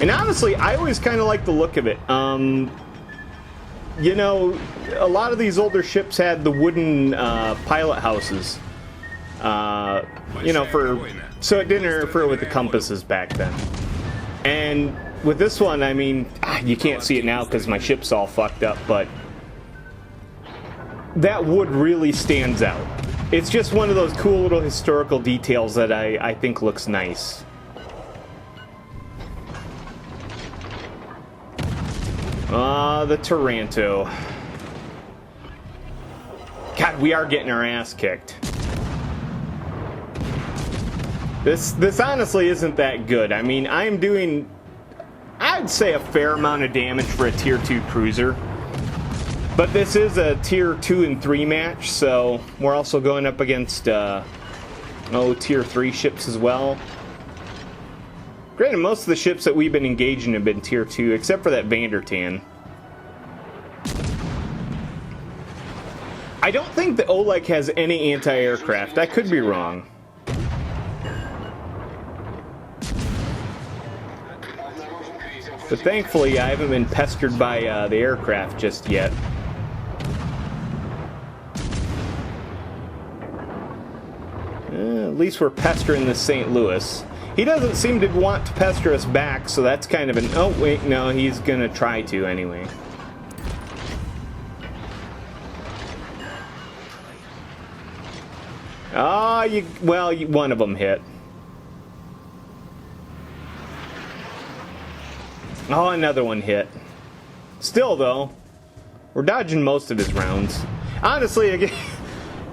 A: And honestly, I always kind of like the look of it. A lot of these older ships had the wooden pilot houses. So it didn't interfere with the compasses back then. And with this one, I mean, you can't see it now because my ship's all fucked up, but that wood really stands out. It's just one of those cool little historical details that I think looks nice. The Taranto. God, we are getting our ass kicked. This honestly isn't that good. I mean, I'm doing, I'd say, a fair amount of damage for a tier 2 cruiser. But this is a tier 2 and 3 match, so we're also going up against tier 3 ships as well. Granted, most of the ships that we've been engaging have been tier 2, except for that Vandertan. I don't think the Oleg has any anti-aircraft. I could be wrong. But thankfully, I haven't been pestered by the aircraft just yet. At least we're pestering the St. Louis. He doesn't seem to want to pester us back, so that's kind of an... Oh, wait, no, he's gonna try to anyway. Ah, one of them hit. Oh, another one hit. Still, though, we're dodging most of his rounds. Honestly, again,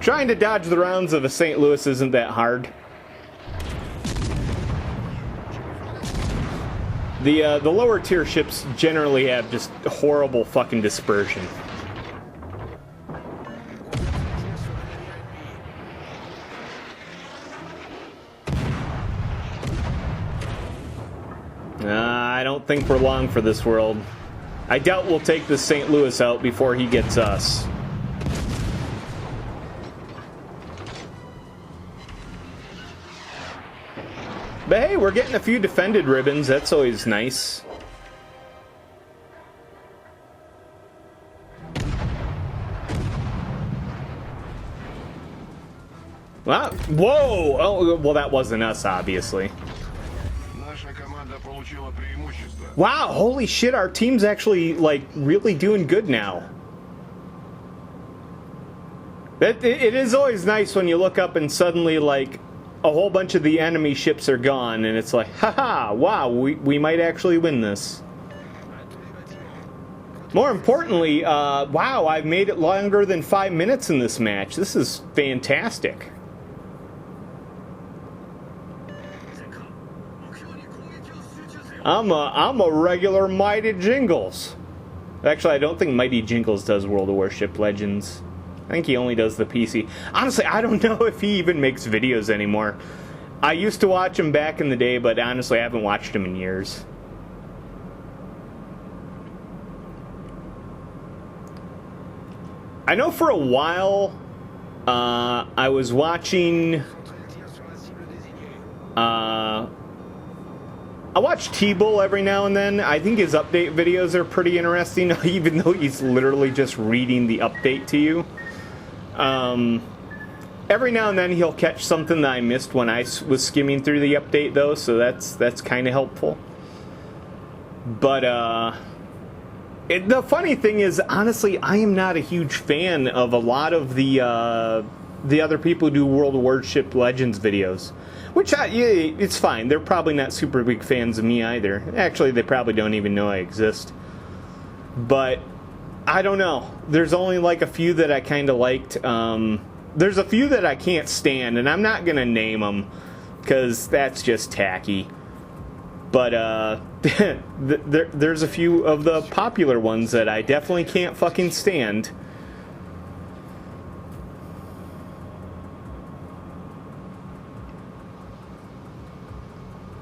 A: trying to dodge the rounds of a St. Louis isn't that hard. The lower tier ships generally have just horrible fucking dispersion. I don't think we're long for this world. I doubt we'll take the St. Louis out before he gets us. But hey, we're getting a few defended ribbons. That's always nice. Wow. Whoa! Oh, well, that wasn't us, obviously.
B: Наша команда получила преимущество.
A: Wow, holy shit, our team's actually, like, really doing good now. It is always nice when you look up and suddenly, like, a whole bunch of the enemy ships are gone, and it's like, haha, wow, we might actually win this. More importantly, wow, I've made it longer than 5 minutes in this match. This is fantastic. I'm a regular Mighty Jingles. Actually, I don't think Mighty Jingles does World of Warship Legends. I think he only does the PC. Honestly, I don't know if he even makes videos anymore. I used to watch him back in the day, but honestly, I haven't watched him in years. I know for a while, I was watching... I watch T-Bull every now and then. I think his update videos are pretty interesting, even though he's literally just reading the update to you. Every now and then he'll catch something that I missed when I was skimming through the update, though, so that's kind of helpful. But, the funny thing is, honestly, I am not a huge fan of a lot of the other people who do World of Warship Legends videos. Which, it's fine. They're probably not super big fans of me either. Actually, they probably don't even know I exist. But, I don't know. There's only like a few that I kind of liked. There's a few that I can't stand, and I'm not going to name them, because that's just tacky. But, there's a few of the popular ones that I definitely can't fucking stand.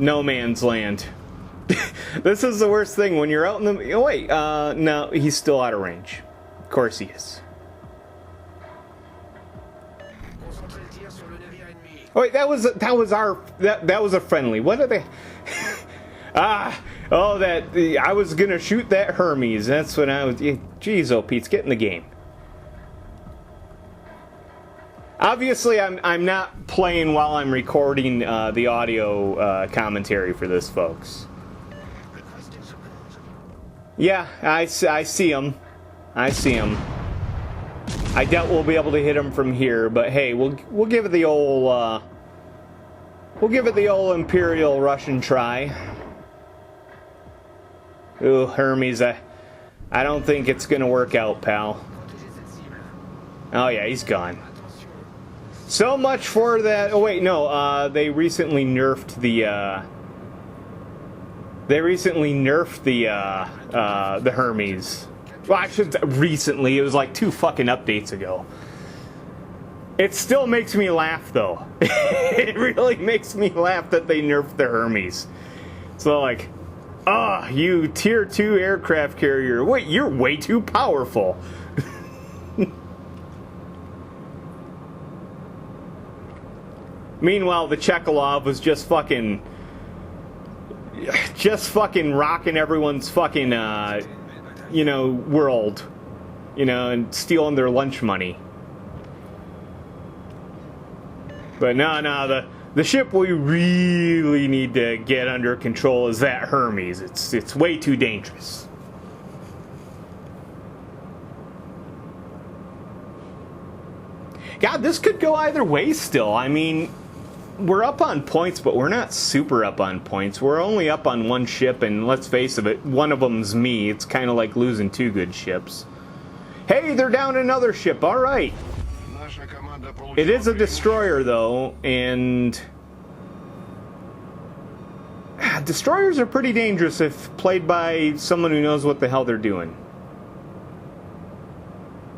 A: No man's land. This is the worst thing when you're out in the... Oh, wait, no, he's still out of range. Of course he is. Oh, wait, that was a friendly. What are they... I was gonna shoot that Hermes. That's what I was... Jeez, oh, Pete's get in the game. Obviously, I'm not playing while I'm recording the audio commentary for this, folks. Yeah, I see him. I see him. I doubt we'll be able to hit him from here, but hey, we'll give it the old Imperial Russian try. Ooh, Hermes, I don't think it's gonna work out, pal. Oh yeah, he's gone. So much for that. Oh wait, no. They recently nerfed the. The Hermes. Well, I should recently. It was like 2 fucking updates ago. It still makes me laugh, though. It really makes me laugh that they nerfed the Hermes. So like, you tier 2 aircraft carrier. Wait, you're way too powerful. Meanwhile, the Chekhov was just fucking rocking everyone's fucking, world, and stealing their lunch money. But no, the ship we really need to get under control is that Hermes. It's way too dangerous. God, this could go either way still. I mean, we're up on points, but we're not super up on points. We're only up on 1 ship, and let's face it, one of them's me. It's kind of like losing 2 good ships. Hey, they're down another ship. All right. It is a destroyer, though, and destroyers are pretty dangerous if played by someone who knows what the hell they're doing.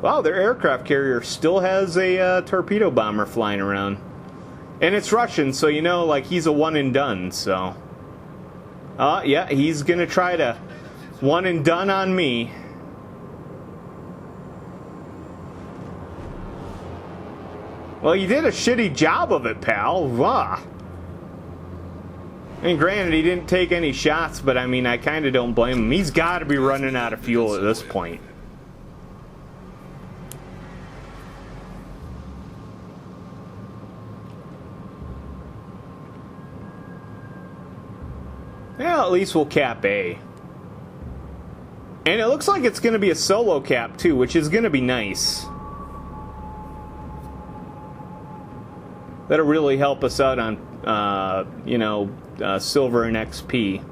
A: Wow, their aircraft carrier still has a torpedo bomber flying around. And it's Russian, so like he's a one and done, so. Yeah, he's gonna try to one and done on me. Well, you did a shitty job of it, pal. Wah. And granted, he didn't take any shots, but I mean, I kind of don't blame him. He's got to be running out of fuel at this point. Yeah, at least we'll cap A. And it looks like it's going to be a solo cap, too, which is going to be nice. That'll really help us out on, silver and XP.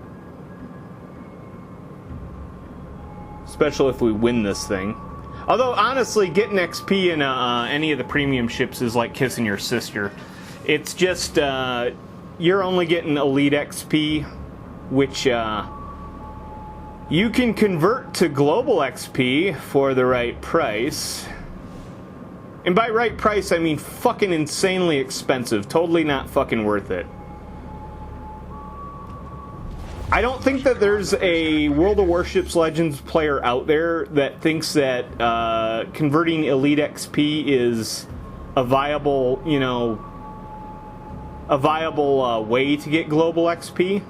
A: Especially if we win this thing. Although, honestly, getting XP in any of the premium ships is like kissing your sister. It's just, you're only getting elite XP, which, you can convert to global XP for the right price. And by right price, I mean fucking insanely expensive. Totally not fucking worth it. I don't think that there's a World of Warships Legends player out there that thinks that converting elite XP is a viable, way to get global XP.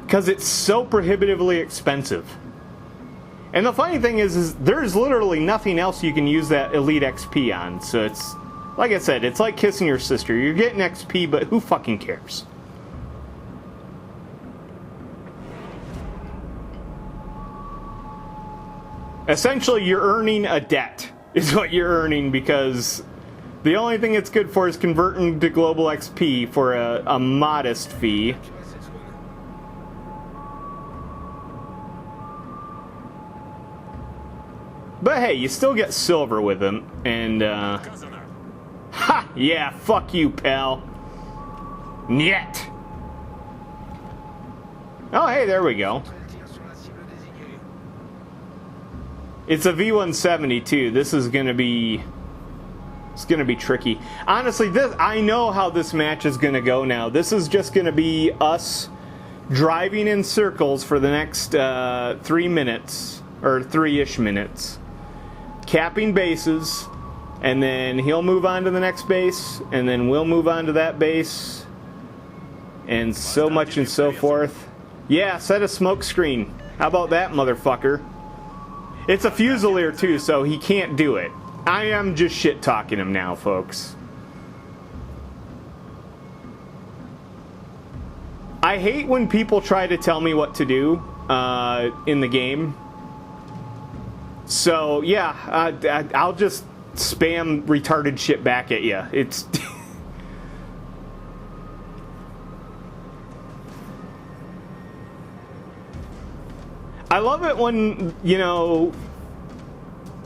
A: Because it's so prohibitively expensive. And the funny thing is there's literally nothing else you can use that elite XP on. So it's, like I said, it's like kissing your sister. You're getting XP, but who fucking cares? Essentially, you're earning a debt, is what you're earning, because the only thing it's good for is converting to global XP for a modest fee. But hey, you still get silver with them, and, ha! Yeah, fuck you, pal. Niet! Oh, hey, there we go. It's a V170 too. This is gonna be... It's gonna be tricky. Honestly, I know how this match is gonna go now. This is just gonna be us driving in circles for the next 3 minutes, or 3-ish minutes. Capping bases, and then he'll move on to the next base, and then we'll move on to that base, and so much and so forth. Yeah, set a smoke screen. How about that, motherfucker? It's a Fusilier too, so he can't do it. I am just shit-talking him now, folks. I hate when people try to tell me what to do in the game. So, yeah, I'll just spam retarded shit back at you. It's... I love it when,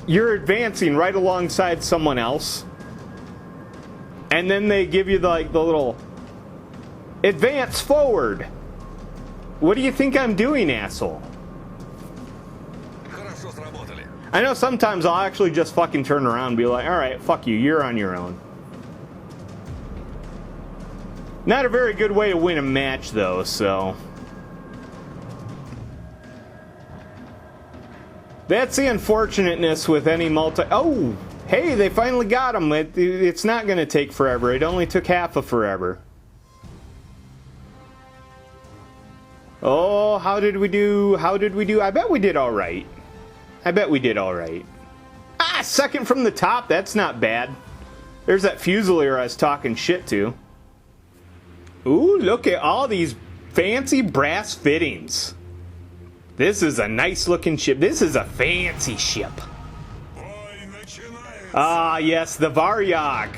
A: you're advancing right alongside someone else, and then they give you, the little... Advance forward! What do you think I'm doing, asshole? I know sometimes I'll actually just fucking turn around and be like, alright, fuck you, you're on your own. Not a very good way to win a match, though, so... That's the unfortunateness with any Oh! Hey, they finally got him! It's not gonna take forever. It only took half of forever. Oh, how did we do? How did we do? I bet we did alright. I bet we did alright. Ah, second from the top. That's not bad. There's that Fusilier I was talking shit to. Ooh, look at all these fancy brass fittings. This is a nice looking ship. This is a fancy ship. Ah, yes, the Varyag.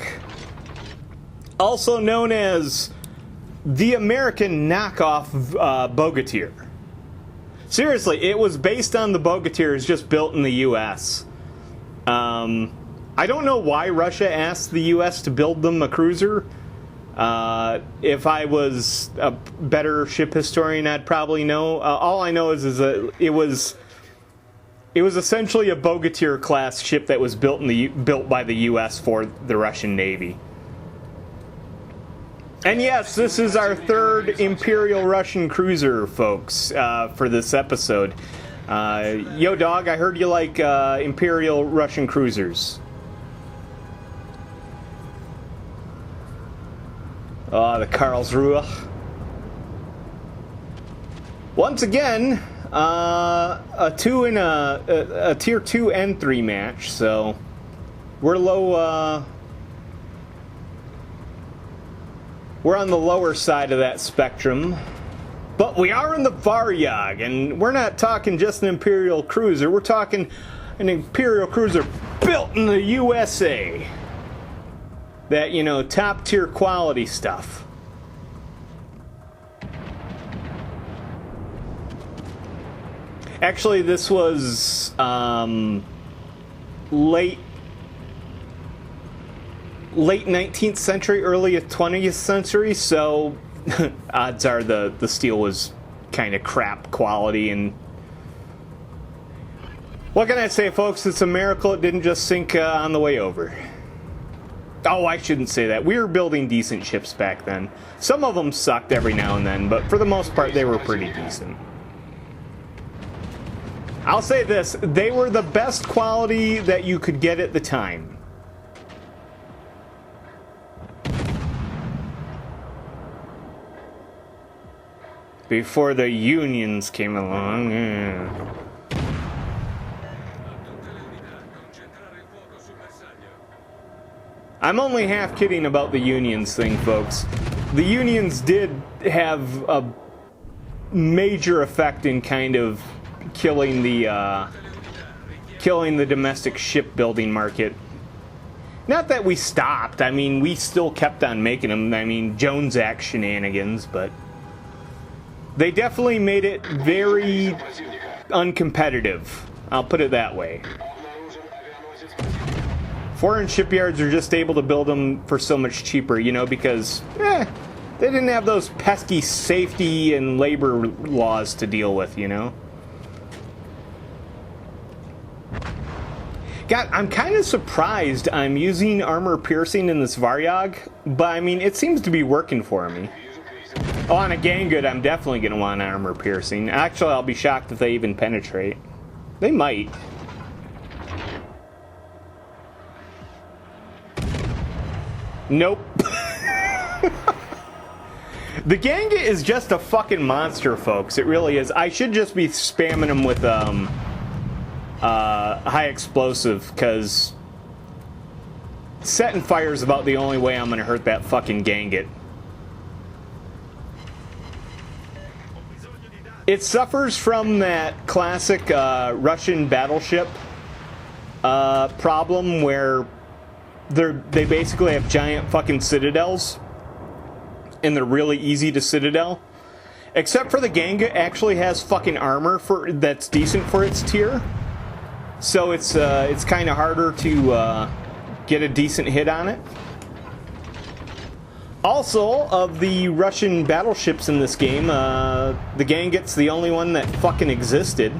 A: Also known as the American knockoff Bogatyr. Seriously, it was based on the Bogatyrs just built in the U.S. I don't know why Russia asked the U.S. to build them a cruiser. If I was a better ship historian, I'd probably know. All I know is that it was essentially a Bogatyr class ship that was built by the U.S. for the Russian Navy. And yes, this is our third Imperial Russian cruiser, folks, for this episode. Yo, dog, I heard you like Imperial Russian cruisers. The Karlsruhe. Once again, a tier 2 and 3 match, so we're low. We're on the lower side of that spectrum. But we are in the Varyag, and we're not talking just an Imperial cruiser. We're talking an Imperial cruiser built in the USA. That, you know, top tier quality stuff. Actually, this was late 19th century, early 20th century, so odds are the steel was kind of crap quality. And what can I say, folks? It's a miracle it didn't just sink on the way over. Oh, I shouldn't say that. We were building decent ships back then. Some of them sucked every now and then, but for the most part, they were pretty decent. I'll say this, they were the best quality that you could get at the time. Before the unions came along, yeah. I'm only half kidding about the unions thing, folks. The unions did have a major effect in kind of killing the domestic shipbuilding market. Not that we stopped. I mean, we still kept on making them. I mean, Jones Act shenanigans, but they definitely made it very uncompetitive. I'll put it that way. Foreign shipyards are just able to build them for so much cheaper, you know, because they didn't have those pesky safety and labor laws to deal with, you know. God, I'm kind of surprised I'm using armor piercing in this Varyag, but I mean, it seems to be working for me. Oh, on a Gangoot, I'm definitely going to want armor piercing. Actually, I'll be shocked if they even penetrate. They might. Nope. The Gangoot is just a fucking monster, folks. It really is. I should just be spamming them with high explosive, because setting fire is about the only way I'm gonna hurt that fucking Gangoot. It suffers from that classic Russian battleship problem where they basically have giant fucking citadels, and they're really easy to citadel. Except for the Gangoot actually has fucking armor that's decent for its tier. So it's kind of harder to get a decent hit on it. Also, of the Russian battleships in this game, the Gangoot's the only one that fucking existed.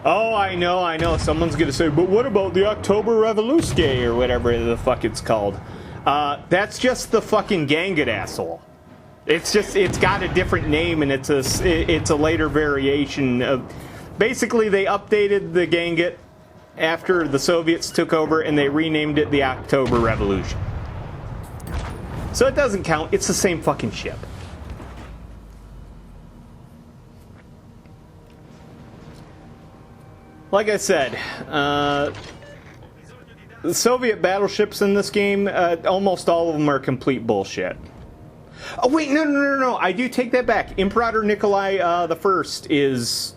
A: Oh, I know. Someone's gonna say, but what about the October Revolution or whatever the fuck it's called? That's just the fucking Gangoot, asshole. It's got a different name, and it's a later variation of. Basically, they updated the Gangoot after the Soviets took over, and they renamed it the October Revolution. So it doesn't count. It's the same fucking ship. Like I said, the Soviet battleships in this game, almost all of them are complete bullshit. Oh wait, no. I do take that back. Imperator Nikolai the First is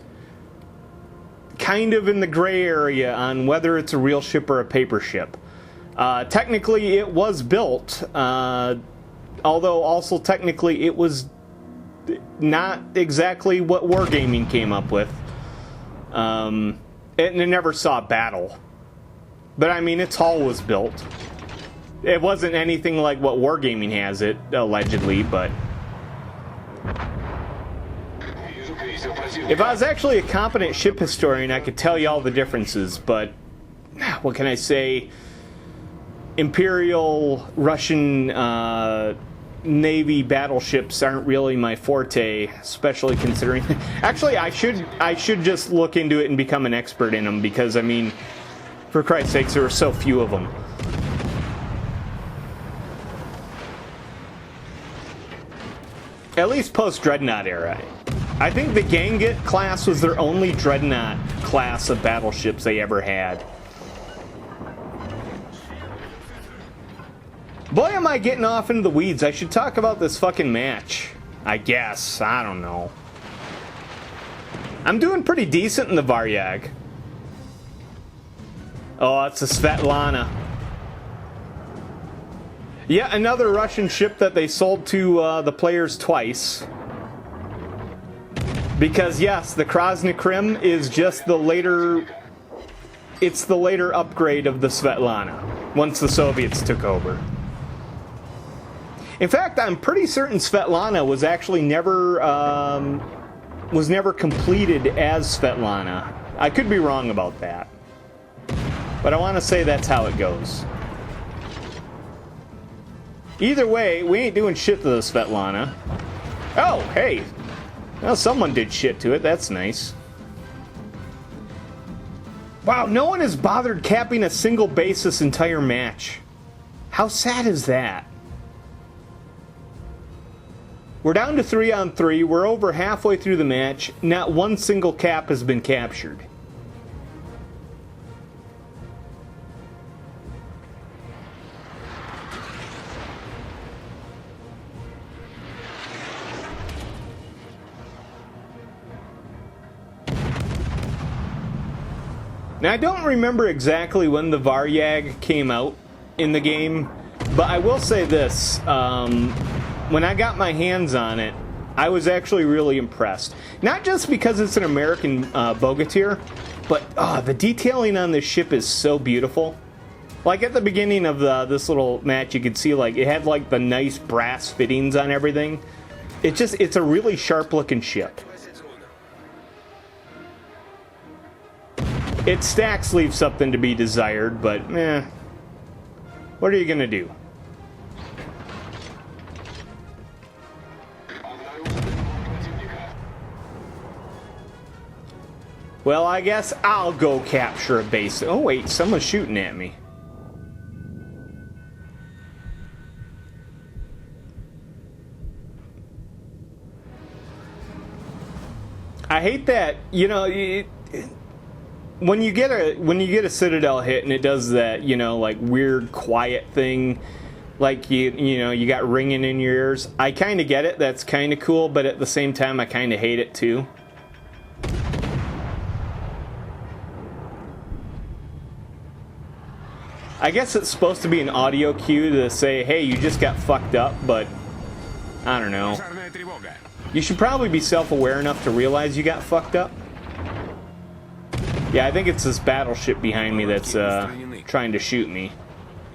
A: kind of in the gray area on whether it's a real ship or a paper ship. Technically, it was built, although also technically it was not exactly what Wargaming came up with. It never saw battle. But I mean, its hull was built. It wasn't anything like what Wargaming has it, allegedly, but if I was actually a competent ship historian, I could tell you all the differences, but what can I say? Imperial Russian Navy battleships aren't really my forte, especially considering. Actually, I should just look into it and become an expert in them, because I mean, for Christ's sakes, there are so few of them. At least post-Dreadnought era. I think the Gangoot class was their only Dreadnought class of battleships they ever had. Boy, am I getting off into the weeds. I should talk about this fucking match. I guess. I don't know. I'm doing pretty decent in the Varyag. Oh, it's a Svetlana. Yeah, another Russian ship that they sold to the players twice. Because, yes, the Krasny Krim is just the later... It's the later upgrade of the Svetlana, once the Soviets took over. In fact, I'm pretty certain Svetlana was actually never completed as Svetlana. I could be wrong about that, but I want to say that's how it goes. Either way, we ain't doing shit to the Svetlana. Oh, hey, well, someone did shit to it. That's nice. Wow, no one has bothered capping a single base this entire match. How sad is that? We're down to 3-on-3. We're over halfway through the match. Not one single cap has been captured. Now, I don't remember exactly when the Varyag came out in the game, but I will say this. When I got my hands on it, I was actually really impressed. Not just because it's an American bogatyr, but the detailing on this ship is so beautiful. Like at the beginning of this little match, you could see like it had like the nice brass fittings on everything. It's a really sharp looking ship. Its stacks leave something to be desired, but what are you gonna do? Well, I guess I'll go capture a base. Oh wait, someone's shooting at me. I hate that, you know, when you get a Citadel hit and it does that, you know, like weird quiet thing, like you know, you got ringing in your ears. I kind of get it. That's kind of cool, but at the same time I kind of hate it too. I guess it's supposed to be an audio cue to say, hey, you just got fucked up, but I don't know. You should probably be self-aware enough to realize you got fucked up. Yeah, I think it's this battleship behind me that's trying to shoot me.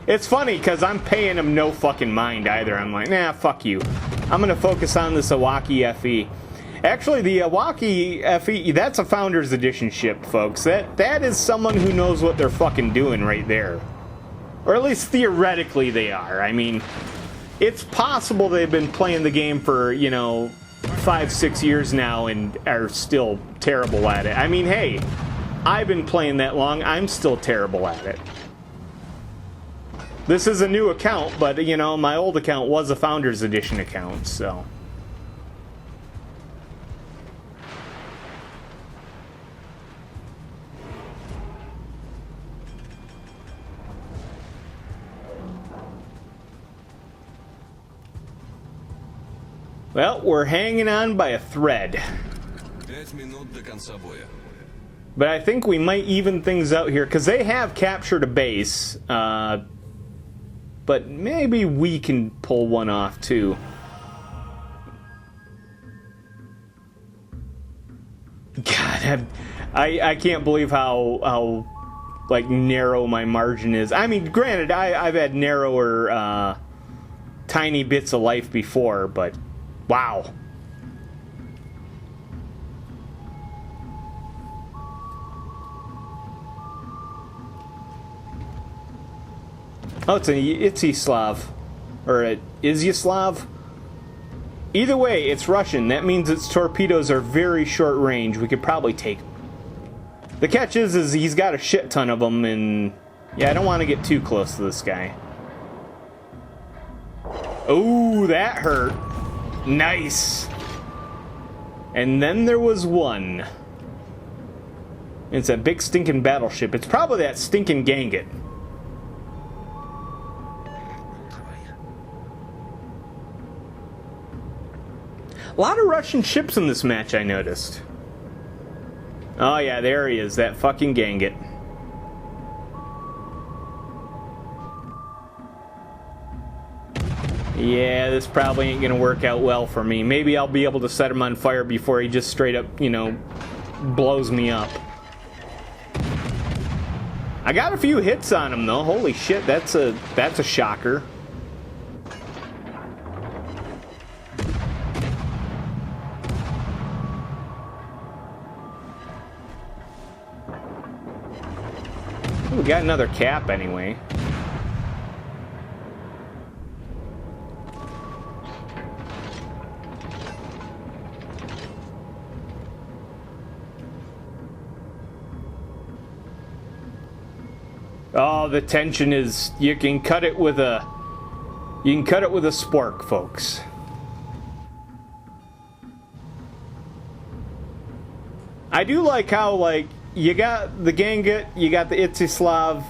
A: It's funny, because I'm paying him no fucking mind either. I'm like, nah, fuck you. I'm going to focus on this Milwaukee FE. Actually, the Milwaukee FE, that's a Founders Edition ship, folks. That is someone who knows what they're fucking doing right there. Or at least theoretically they are. I mean, it's possible they've been playing the game for, you know, 5-6 years now and are still terrible at it. I mean, hey, I've been playing that long. I'm still terrible at it. This is a new account, but, you know, my old account was a Founders Edition account, so... Well, we're hanging on by a thread. But I think we might even things out here, because they have captured a base. But maybe we can pull one off, too. God, I can't believe how like, narrow my margin is. I mean, granted, I've had narrower, tiny bits of life before, but... Wow. Oh, it's Iziaslav. Or a Iziaslav? Either way, it's Russian. That means its torpedoes are very short range. We could probably take them. The catch is he's got a shit ton of them, and... Yeah, I don't want to get too close to this guy. Oh, that hurt. Nice. And then there was one. It's a big stinking battleship. It's probably that stinking Ganget. A lot of Russian ships in this match, I noticed. Oh yeah, there he is, that fucking Ganget. Yeah, this probably ain't gonna work out well for me. Maybe I'll be able to set him on fire before he just straight up, you know, blows me up. I got a few hits on him though. Holy shit, that's a shocker. We got another cap anyway. Oh, the tension is, you can cut it with a spork, folks. I do like how, like, you got the Ganget, you got the Itzislav,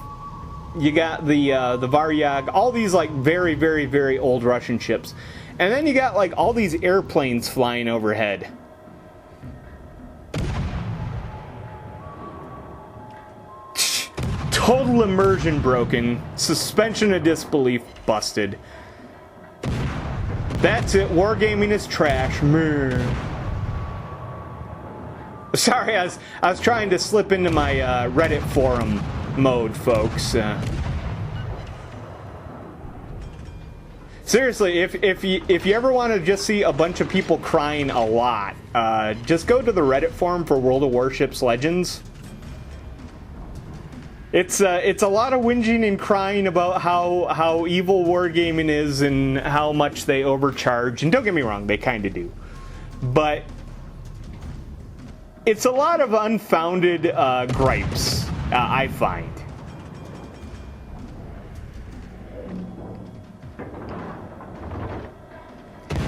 A: you got the Varyag, all these, like, very, very, very old Russian ships. And then you got, like, all these airplanes flying overhead. Total immersion broken. Suspension of disbelief busted. That's it. Wargaming is trash. Meh. Sorry, I was trying to slip into my Reddit forum mode, folks. Seriously, if you ever want to just see a bunch of people crying a lot, just go to the Reddit forum for World of Warships Legends. It's a lot of whinging and crying about how evil wargaming is and how much they overcharge. And don't get me wrong, they kind of do. But it's a lot of unfounded gripes, I find.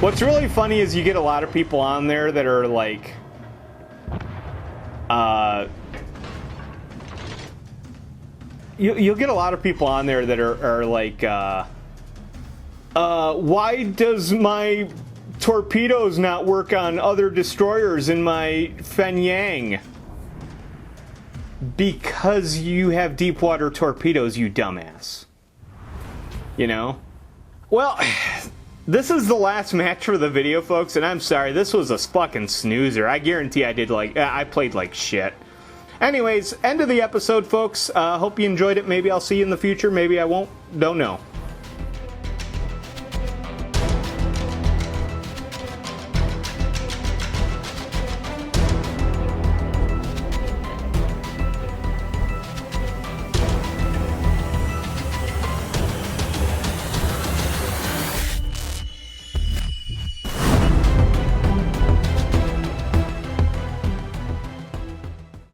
A: What's really funny is you get a lot of people on there that are like... You'll get a lot of people on there that are like, why does my torpedoes not work on other destroyers in my Fenyang? Because you have deep water torpedoes, you dumbass. You know? Well, this is the last match for the video, folks, and I'm sorry, this was a fucking snoozer. I guarantee I played like shit. Anyways, end of the episode, folks. Hope you enjoyed it. Maybe I'll see you in the future. Maybe I won't. Don't know.